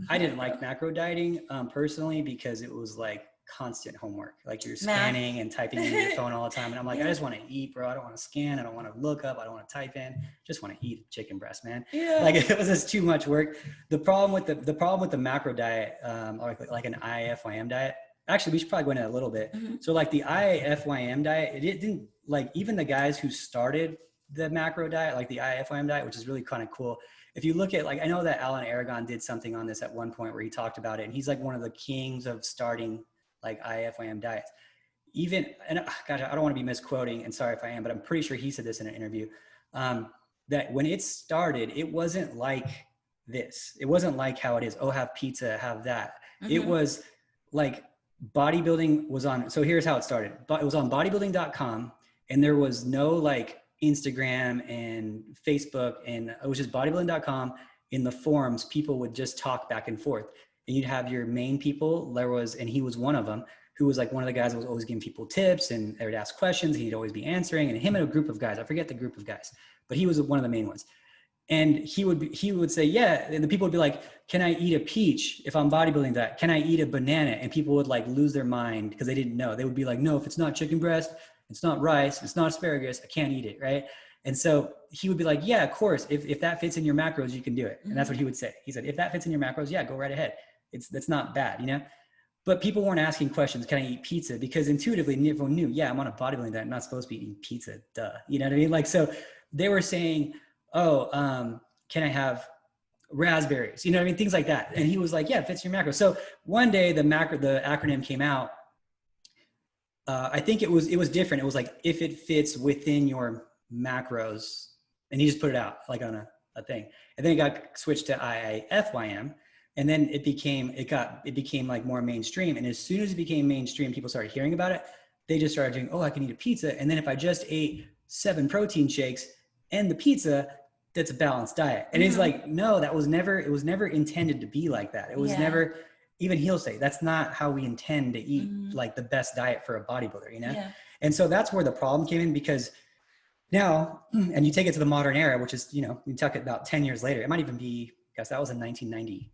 I didn't like macro dieting personally because it was like constant homework. Like you're scanning and typing in your phone all the time. And I'm like, I just want to eat, bro. I don't want to scan. I don't want to look up. I don't want to type in. Just want to eat chicken breast, man. Yeah. Like it was just too much work. The problem with the macro diet, like an IIFYM diet, actually, we should probably go into that a little bit. So like the IIFYM diet, it didn't like, even the guys who started the macro diet, like the IIFYM diet, which is really kind of cool. If you look at like, I know that Alan Aragon did something on this at one point where he talked about it, and he's like one of the kings of starting like IIFYM diets. And gosh, I don't want to be misquoting, and sorry if I am, but I'm pretty sure he said this in an interview, that when it started, it wasn't like this. It wasn't like how it is. Oh, have pizza, have that. It was like bodybuilding was on. So here's how it started. But it was on bodybuilding.com, and there was no like Instagram and Facebook, and it was just bodybuilding.com. In the forums, people would just talk back and forth, and you'd have your main people. And he was one of them, who was like one of the guys that was always giving people tips, and they would ask questions, and he'd always be answering, and him and a group of guys, I forget the group of guys, but he was one of the main ones. And he would say, yeah. And the people would be like, can I eat a peach if I'm bodybuilding that? Can I eat a banana? And people would like lose their mind because they didn't know. They would be like, no, if it's not chicken breast, it's not rice, it's not asparagus, I can't eat it, right? And so he would be like, yeah, of course, if that fits in your macros, you can do it. And that's what he would say. He said, if that fits in your macros, yeah, go right ahead. That's not bad, But people weren't asking questions, can I eat pizza? Because intuitively, everyone knew, yeah, I'm on a bodybuilding diet, I'm not supposed to be eating pizza, duh. You know what I mean? Like, so they were saying, can I have raspberries? You know what I mean? Things like that. And he was like, yeah, it fits your macros. So one day the acronym came out. I think it was different. It was like, if it fits within your macros, and he just put it out like on a thing. And then it got switched to IIFYM, and then it became like more mainstream. And as soon as it became mainstream, people started hearing about it. They just started doing, I can eat a pizza. And then if I just ate 7 protein shakes and the pizza, that's a balanced diet. And it's like, no, it was never intended to be like that. It was never, even he'll say, that's not how we intend to eat like the best diet for a bodybuilder, Yeah. And so that's where the problem came in, because now, and you take it to the modern era, which is, you talk it about 10 years later, it might even be, guess that was in 1998.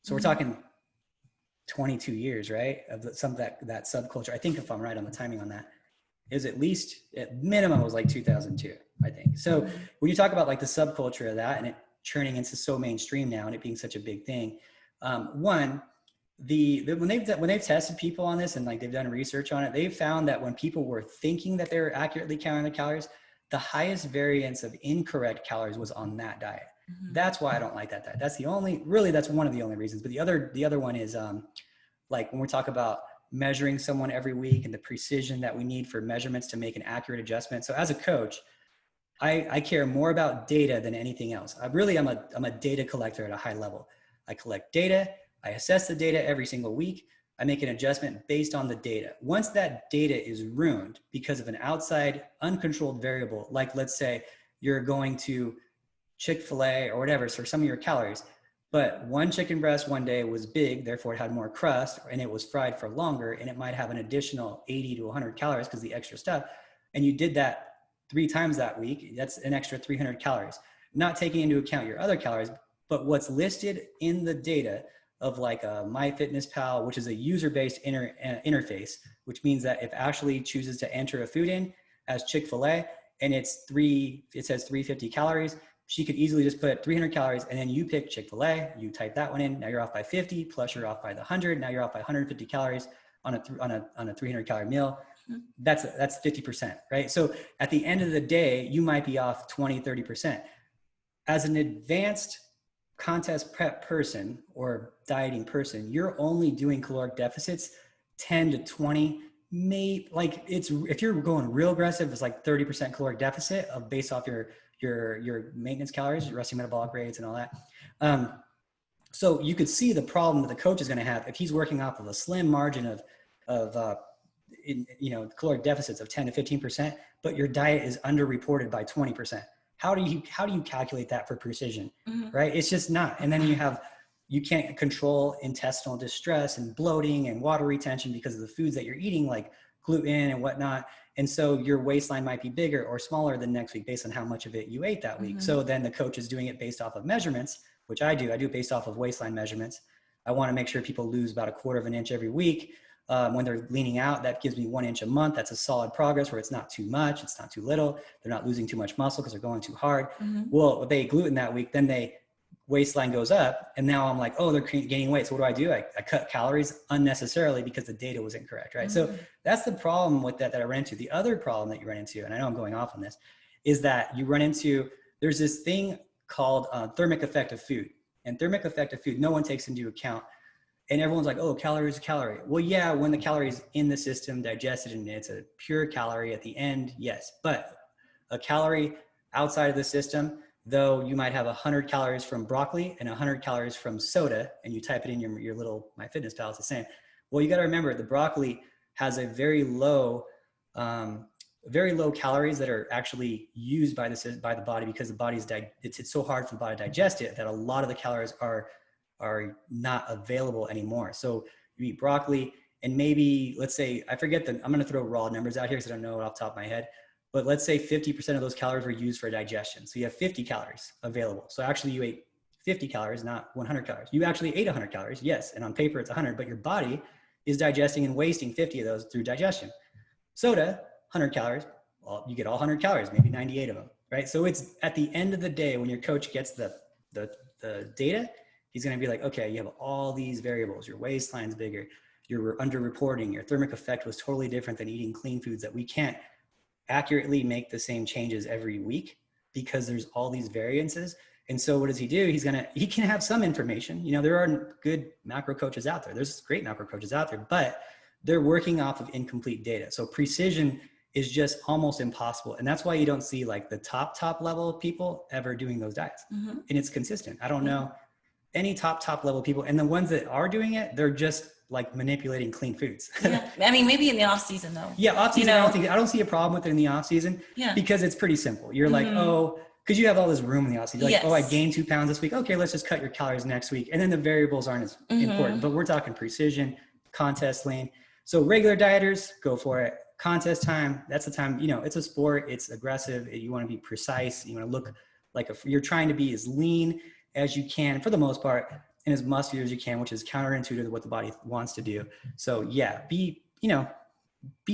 So we're talking 22 years, right? Of that subculture. I think if I'm right on the timing on that, is at least at minimum was like 2002, I think. So when you talk about like the subculture of that and it churning into so mainstream now and it being such a big thing, one, when they've tested people on this and like they've done research on it, they've found that when people were thinking that they were accurately counting the calories, the highest variance of incorrect calories was on that diet. That's why I don't like that diet. That's one of the only reasons. But the other one is like when we talk about measuring someone every week and the precision that we need for measurements to make an accurate adjustment. So as a coach, I care more about data than anything else. I'm a data collector at a high level. I collect data. I assess the data every single week. I make an adjustment based on the data. Once that data is ruined because of an outside uncontrolled variable, like let's say you're going to Chick-fil-A or whatever for some of your calories, but one chicken breast one day was big, therefore it had more crust and it was fried for longer and it might have an additional 80 to 100 calories because the extra stuff. And you did that 3 times that week, that's an extra 300 calories, not taking into account your other calories, but what's listed in the data of like a MyFitnessPal, which is a user-based interface, which means that if Ashley chooses to enter a food in as Chick-fil-A and it says 350 calories, she could easily just put 300 calories and then you pick Chick-fil-A, you type that one in, now you're off by 50, plus you're off by the 100, now you're off by 150 calories on a 300 calorie meal. That's 50%, right? So at the end of the day, you might be off 20, 30%. As an advanced contest prep person or dieting person, you're only doing caloric deficits 10 to 20, if you're going real aggressive, it's like 30% caloric deficit based off your maintenance calories, your resting metabolic rates and all that. So you could see the problem that the coach is going to have if he's working off of a slim margin of caloric deficits of 10 to 15%, but your diet is underreported by 20%. How do you calculate that for precision, right? It's just not. And then you can't control intestinal distress and bloating and water retention because of the foods that you're eating, like gluten and whatnot. And so your waistline might be bigger or smaller than next week based on how much of it you ate that week. So then the coach is doing it based off of measurements, which I do it based off of waistline measurements. I want to make sure people lose about 1/4 of an inch every week. When they're leaning out, that gives me 1 inch a month. That's a solid progress where it's not too much, it's not too little. They're not losing too much muscle because they're going too hard. Well, if they eat gluten that week, then waistline goes up and now I'm like, oh, they're gaining weight. So what do? I cut calories unnecessarily because the data was incorrect, right? So that's the problem with that I ran into. The other problem that you run into, and I know I'm going off on this, is that you run into, there's this thing called thermic effect of food. And thermic effect of food, no one takes into account. And everyone's like, oh, calorie is a calorie. Well, yeah, when the calorie is in the system, digested, and it's a pure calorie at the end, yes. But a calorie outside of the system, though you might have 100 calories from broccoli and 100 calories from soda, and you type it in your little MyFitnessPal, it's the same. Well, you got to remember the broccoli has a very low calories that are actually used by the body because the body's it's so hard for the body to digest it that a lot of the calories are not available anymore. So you eat broccoli and maybe, let's say, I'm going to throw raw numbers out here because I don't know it off the top of my head, but let's say 50% of those calories were used for digestion. So you have 50 calories available. So actually you ate 50 calories, not 100 calories. You actually ate 100 calories, yes. And on paper it's 100, but your body is digesting and wasting 50 of those through digestion. Soda, 100 calories, well, you get all 100 calories, maybe 98 of them, right? So it's at the end of the day when your coach gets the data, he's going to be like, okay, you have all these variables. Your waistline's bigger. You're underreporting. Your thermic effect was totally different than eating clean foods that we can't accurately make the same changes every week because there's all these variances. And so what does he do? He can have some information. There are good macro coaches out there. There's great macro coaches out there, but they're working off of incomplete data. So precision is just almost impossible. And that's why you don't see like the top level of people ever doing those diets. And it's consistent. I don't know any top level people, and the ones that are doing it, they're just like manipulating clean foods. Yeah. I mean, maybe in the off season though. Yeah. Off season. I don't see a problem with it in the off season because it's pretty simple. You're like, oh, cause you have all this room in the off season. You're like, oh, I gained 2 pounds this week. Okay. Let's just cut your calories next week. And then the variables aren't as important, but we're talking precision, contest lean. So regular dieters, go for it. Contest time, that's the time, it's a sport, it's aggressive. You want to be precise. You want to look like you're trying to be as lean as you can for the most part and as muscular as you can, which is counterintuitive to what the body wants to do. So yeah, be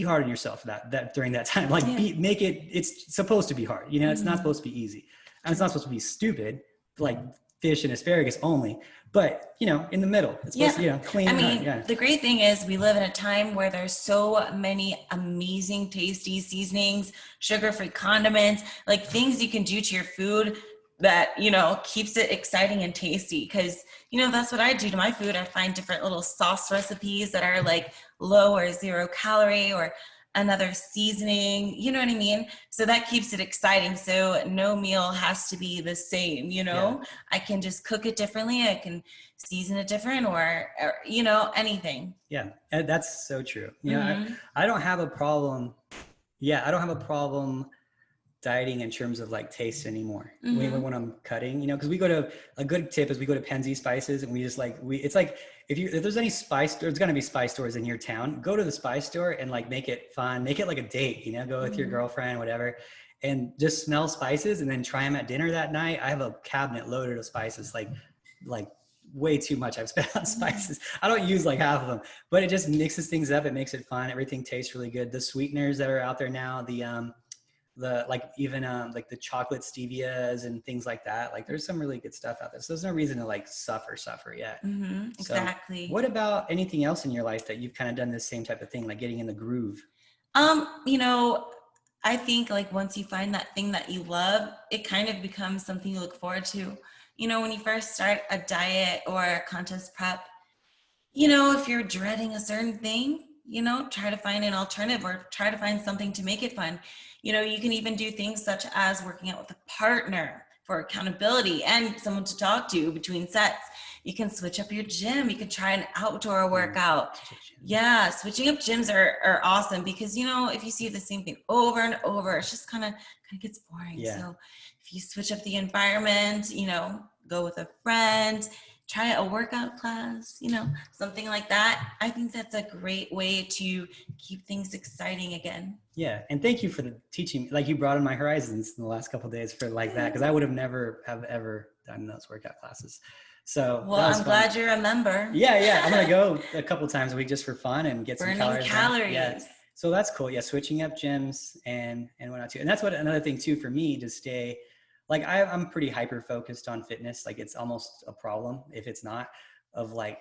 hard on yourself that during that time, make it, it's supposed to be hard. It's not supposed to be easy and it's not supposed to be stupid. Like fish and asparagus only, but you know, in the middle, it's supposed to, you know, clean. I mean, the great thing is we live in a time where there's so many amazing, tasty seasonings, sugar-free condiments, like things you can do to your food that, you know, keeps it exciting and tasty. Cause you know, that's what I do to my food. I find different little sauce recipes that are like low or 0 calorie or another seasoning, you know what I mean? So that keeps it exciting. So no meal has to be the same, you know? Yeah. I can just cook it differently. I can season it different or you know, anything. Yeah, that's so true. You know, I don't have a problem. Yeah, I don't have a problem dieting in terms of like taste anymore. When I'm cutting, you know, because we go to, a good tip is we go to Penzi Spices and we just like, it's like, if there's any spice, there's gonna be spice stores in your town, go to the spice store and like make it fun, make it like a date, you know, go with your girlfriend, whatever, and just smell spices and then try them at dinner that night. I have a cabinet loaded of spices, like way too much I've spent on spices. I don't use like half of them, but it just mixes things up. It makes it fun. Everything tastes really good. The sweeteners that are out there now, the like even like the chocolate stevias and things like that, like there's some really good stuff out there, so there's no reason to like suffer yet. Exactly. So, what about anything else in your life that you've kind of done this same type of thing, like getting in the groove? You know, I think like once you find that thing that you love, it kind of becomes something you look forward to. You know, when you first start a diet or a contest prep, you know, if you're dreading a certain thing, you know, try to find an alternative or try to find something to make it fun. You know, you can even do things such as working out with a partner for accountability and someone to talk to between sets. You can switch up your gym. You can try an outdoor workout. Yeah, switching up gyms are awesome because, you know, if you see the same thing over and over, it's just kind of gets boring. Yeah. So if you switch up the environment, you know, go with a friend, try a workout class, you know, something like that. I think that's a great way to keep things exciting again. Yeah. And thank you for the teaching. Like you broadened my horizons in the last couple of days for like that. Cause I would have never have ever done those workout classes. So well, I'm glad you're a member. Yeah. I'm going to go a couple times a week just for fun and get burning some calories. Yeah. So that's cool. Yeah. Switching up gyms and whatnot too. And that's what another thing too, for me to stay, like I'm pretty hyper focused on fitness. Like it's almost a problem if it's not, of like,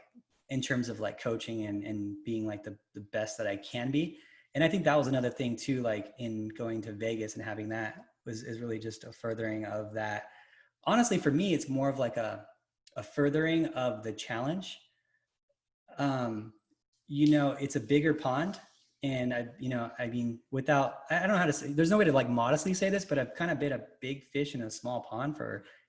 in terms of like coaching and being like the best that I can be. And I think that was another thing too, like in going to Vegas and having that is really just a furthering of that. Honestly, for me, it's more of like a furthering of the challenge. You know, it's a bigger pond. And I mean, I don't know how to say, there's no way to like modestly say this, but I've kind of been a big fish in a small pond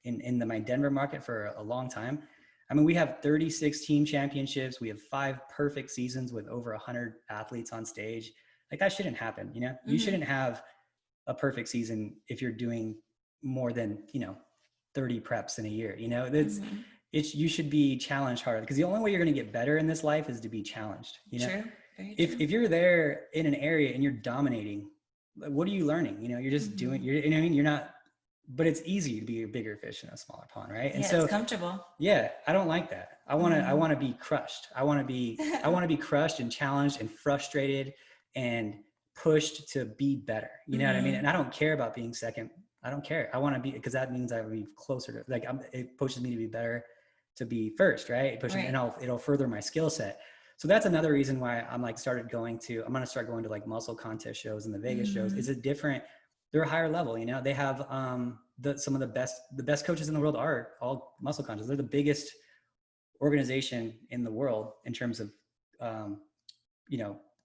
in my Denver market for a long time. I mean, we have 36 team championships. We have 5 perfect seasons with over 100 athletes on stage. Like that shouldn't happen. You know, you shouldn't have a perfect season if you're doing more than, 30 preps in a year. You know, you should be challenged harder, because the only way you're going to get better in this life is to be challenged. You know, True. If you're there in an area and you're dominating, what are you learning? You know, you're just doing, you know what I mean? You're not, but it's easy to be a bigger fish in a smaller pond, right? And so it's comfortable. Yeah, I don't like that. I want to be crushed. I want to be crushed and challenged and frustrated and pushed to be better. You know what I mean? And I don't care about being second. I don't care. I want to be, because that means I will be closer to, like, it pushes me to be better, to be first, right? It pushes, and it'll further my skill set. So that's another reason why I'm like I'm going to start going to like muscle contest shows and the Vegas shows. It's they're a higher level, you know. They have some of the best coaches in the world are all muscle contests. They're the biggest organization in the world in terms of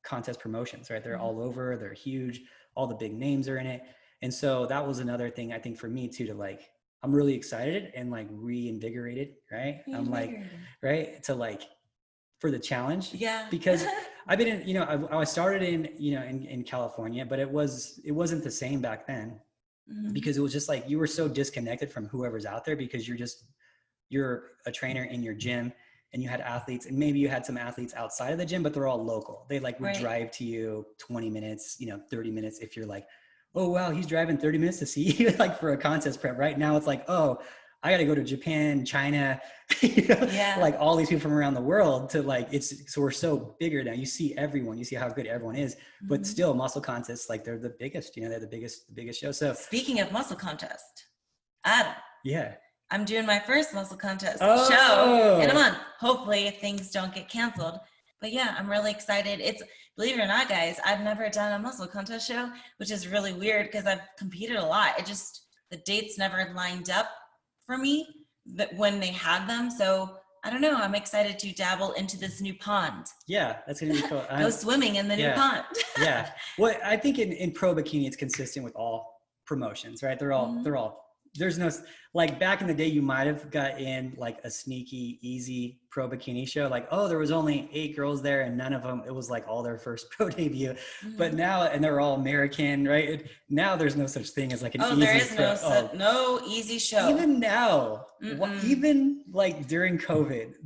contest promotions, right? They're all over, they're huge, all the big names are in it. And so that was another thing I think for me too, to like, I'm really excited and like reinvigorated, right? I'm like, right, to like, for the challenge. Yeah. Because I've been in, I started in California, but it wasn't the same back then, because it was just like, you were so disconnected from whoever's out there, because you're a trainer in your gym and you had athletes, and maybe you had some athletes outside of the gym, but they're all local. They like would drive to you 20 minutes, 30 minutes. If you're like, oh, wow, he's driving 30 minutes to see you, like for a contest prep. Right now it's like, oh, I got to go to Japan, China, like all these people from around the world to like, so we're so bigger now. You see everyone, you see how good everyone is, but still muscle contests, like they're the biggest, they're the biggest show. So speaking of muscle contest, Adam. Yeah. I'm doing my first muscle contest Oh. show in a month. Hopefully, if things don't get canceled. But yeah, I'm really excited. Believe it or not, guys, I've never done a muscle contest show, which is really weird because I've competed a lot. The dates never lined up for me when they had them. So I don't know. I'm excited to dabble into this new pond. Yeah, that's going to be cool. Go swimming in the new pond. Yeah. Well, I think in pro bikini, it's consistent with all promotions, right? They're all, there's no, like back in the day, you might have got in like a sneaky, easy pro bikini show. Like, oh, there was only 8 girls there and none of them, it was like all their first pro debut. But now, and they're all American, right? Now there's no such thing as like an easy there is no easy show. Even now, even like during COVID,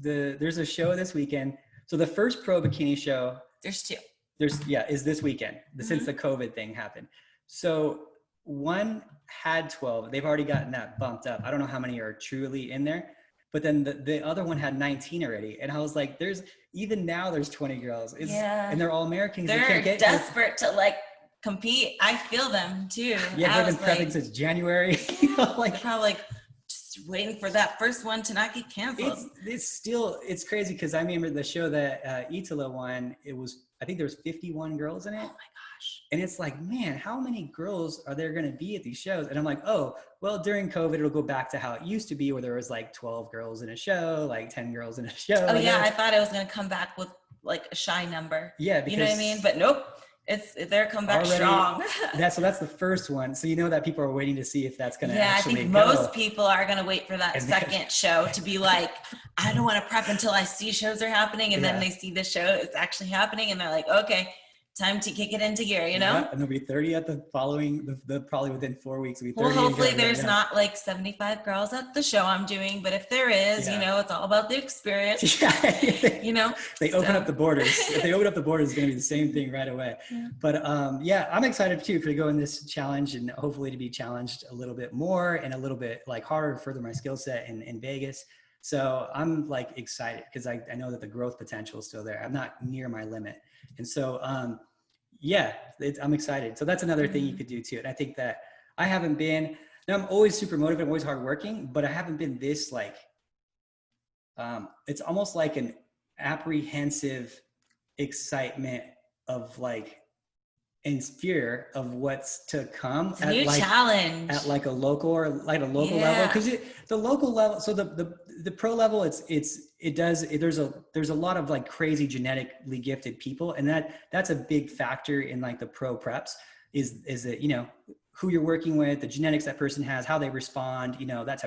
there's a show this weekend. So the first pro bikini show. There's 2. Is this weekend since the COVID thing happened. So one had 12. They've already gotten that bumped up. I don't know how many are truly in there, but then the other one had 19 already. And I was like, there's 20 girls. And they're all Americans. They're desperate to like compete. I feel them too. Yeah, they've been prepping since January. Like probably just waiting for that first one to not get canceled. It's crazy because I remember the show that Itala won. I think there was 51 girls in it. Oh my gosh. And it's like, man, how many girls are there going to be at these shows? And I'm like, oh, well, during COVID, it'll go back to how it used to be where there was like 12 girls in a show, like 10 girls in a show. Oh yeah. I thought it was going to come back with like a shy number. Yeah. Because, you know what I mean? But nope. They're come back strong. So that's the first one. So you know that people are waiting to see if that's going to actually I think most people are going to wait for that second show to be like, I don't want to prep until I see shows are happening. And then they see the show is actually happening. And they're like, okay, time to kick it into gear, you know? Yeah, and there'll be 30 at the following, probably within 4 weeks. Will be 30. Well, hopefully there's not like 75 girls at the show I'm doing, but if there is, you know, it's all about the experience, you know? They open up the borders. If they open up the borders, it's going to be the same thing right away. Yeah. But I'm excited too to go in this challenge and hopefully to be challenged a little bit more and a little bit like harder to further my skill set in Vegas. So I'm like excited because I know that the growth potential is still there. I'm not near my limit. And so, I'm excited. So that's another thing you could do too. And I think that I haven't been, now I'm always super motivated, I'm always hardworking, but I haven't been this like, it's almost like an apprehensive excitement of like, and fear of what's to come. It's a new challenge. At like a local level. Cause the local level, so the pro level, there's a lot of like crazy genetically gifted people. And that's a big factor in like the pro preps is that, you know, who you're working with, the genetics that person has, how they respond, you know, that's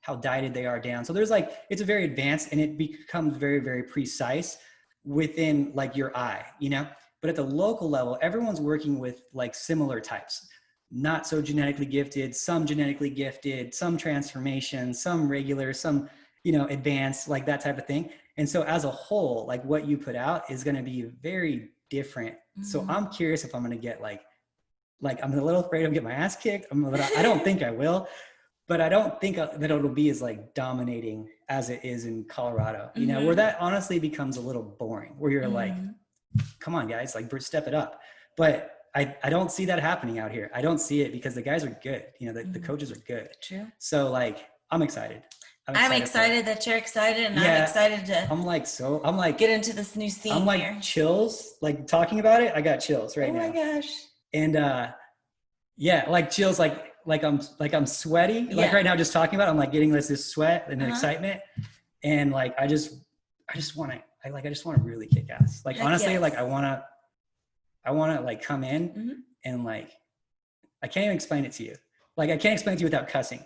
how dieted they are down. So there's like, it's a very advanced and it becomes very, very precise within like your eye, you know? But at the local level, everyone's working with like similar types, not so genetically gifted, some genetically gifted, some transformation, some regular, some, you know, advanced, like that type of thing. And so as a whole, like what you put out is going to be very different. Mm-hmm. So I'm curious if I'm going to get like I'm a little afraid of getting my ass kicked. I don't think I will, but I don't think that it'll be as like dominating as it is in Colorado, you know, where that honestly becomes a little boring, where you're like, come on guys, like step it up. But I don't see that happening out here. I don't see it because the guys are good. You know, the coaches are good. True. So like, I'm excited. I'm excited that you're excited and I'm excited to I'm like get into this new scene. I'm like here. Chills, like talking about it. I got chills right now. Oh my gosh. And like chills, like I'm sweaty. Yeah. Like right now, just talking about it, I'm like getting this sweat and excitement. And like, I just want to really kick ass. Like, honestly, like I want to like come in and like, I can't even explain it to you. Like, I can't explain it to you without cussing.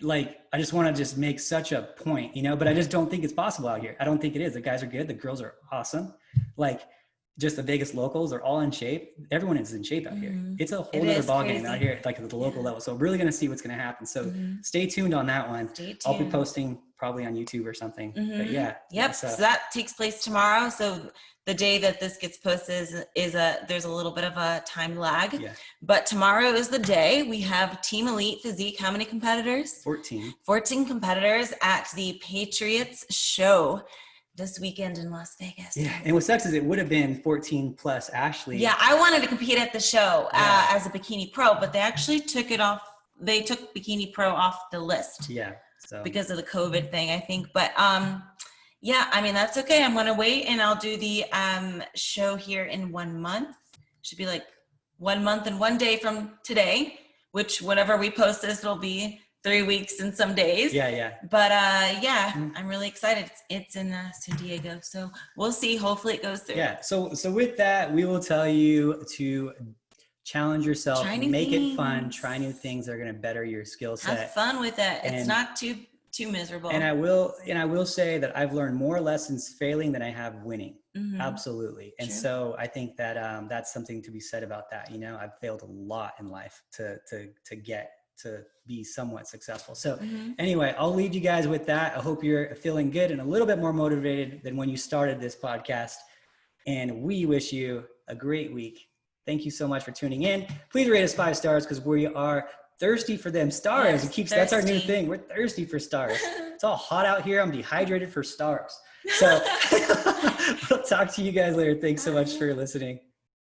Like, I just want to just make such a point, you know, but I just don't think it's possible out here. I don't think it is. The guys are good. The girls are awesome. Like, just the Vegas locals are all in shape. Everyone is in shape out here. It's a whole other ballgame out here, like at the local level. So I'm really going to see what's going to happen. So stay tuned on that one. I'll be posting probably on YouTube or something. But yeah. Yep. So that takes place tomorrow. So the day that this gets posted is there's a little bit of a time lag. Yeah. But tomorrow is the day. We have Team Elite Physique. How many competitors? 14 competitors at the Patriots show this weekend in Las Vegas. Yeah, and what sucks is it would have been 14 plus Ashley. Yeah, I wanted to compete at the show as a bikini pro, but they actually took it off they took Bikini Pro off the list. Yeah. So because of the COVID thing, I think. But yeah, I mean, that's okay. I'm going to wait, and I'll do the show here in 1 month. Should be like 1 month and 1 day from today, which whenever we post this, it'll be 3 weeks and some days. Yeah. But yeah, I'm really excited. It's in San Diego. So we'll see. Hopefully it goes through. Yeah. So with that, we will tell you to challenge yourself, make it fun, try new things that are going to better your skill set. Have fun with it. It's not too miserable. And I will say that I've learned more lessons failing than I have winning. Mm-hmm. Absolutely. And so I think that that's something to be said about that. You know, I've failed a lot in life to get to be somewhat successful. So anyway, I'll leave you guys with that. I hope you're feeling good and a little bit more motivated than when you started this podcast. And we wish you a great week. Thank you so much for tuning in. Please rate us 5 stars because we are thirsty for them stars. Yes, That's our new thing. We're thirsty for stars. It's all hot out here. I'm dehydrated for stars. So we'll talk to you guys later. Thanks so much for listening.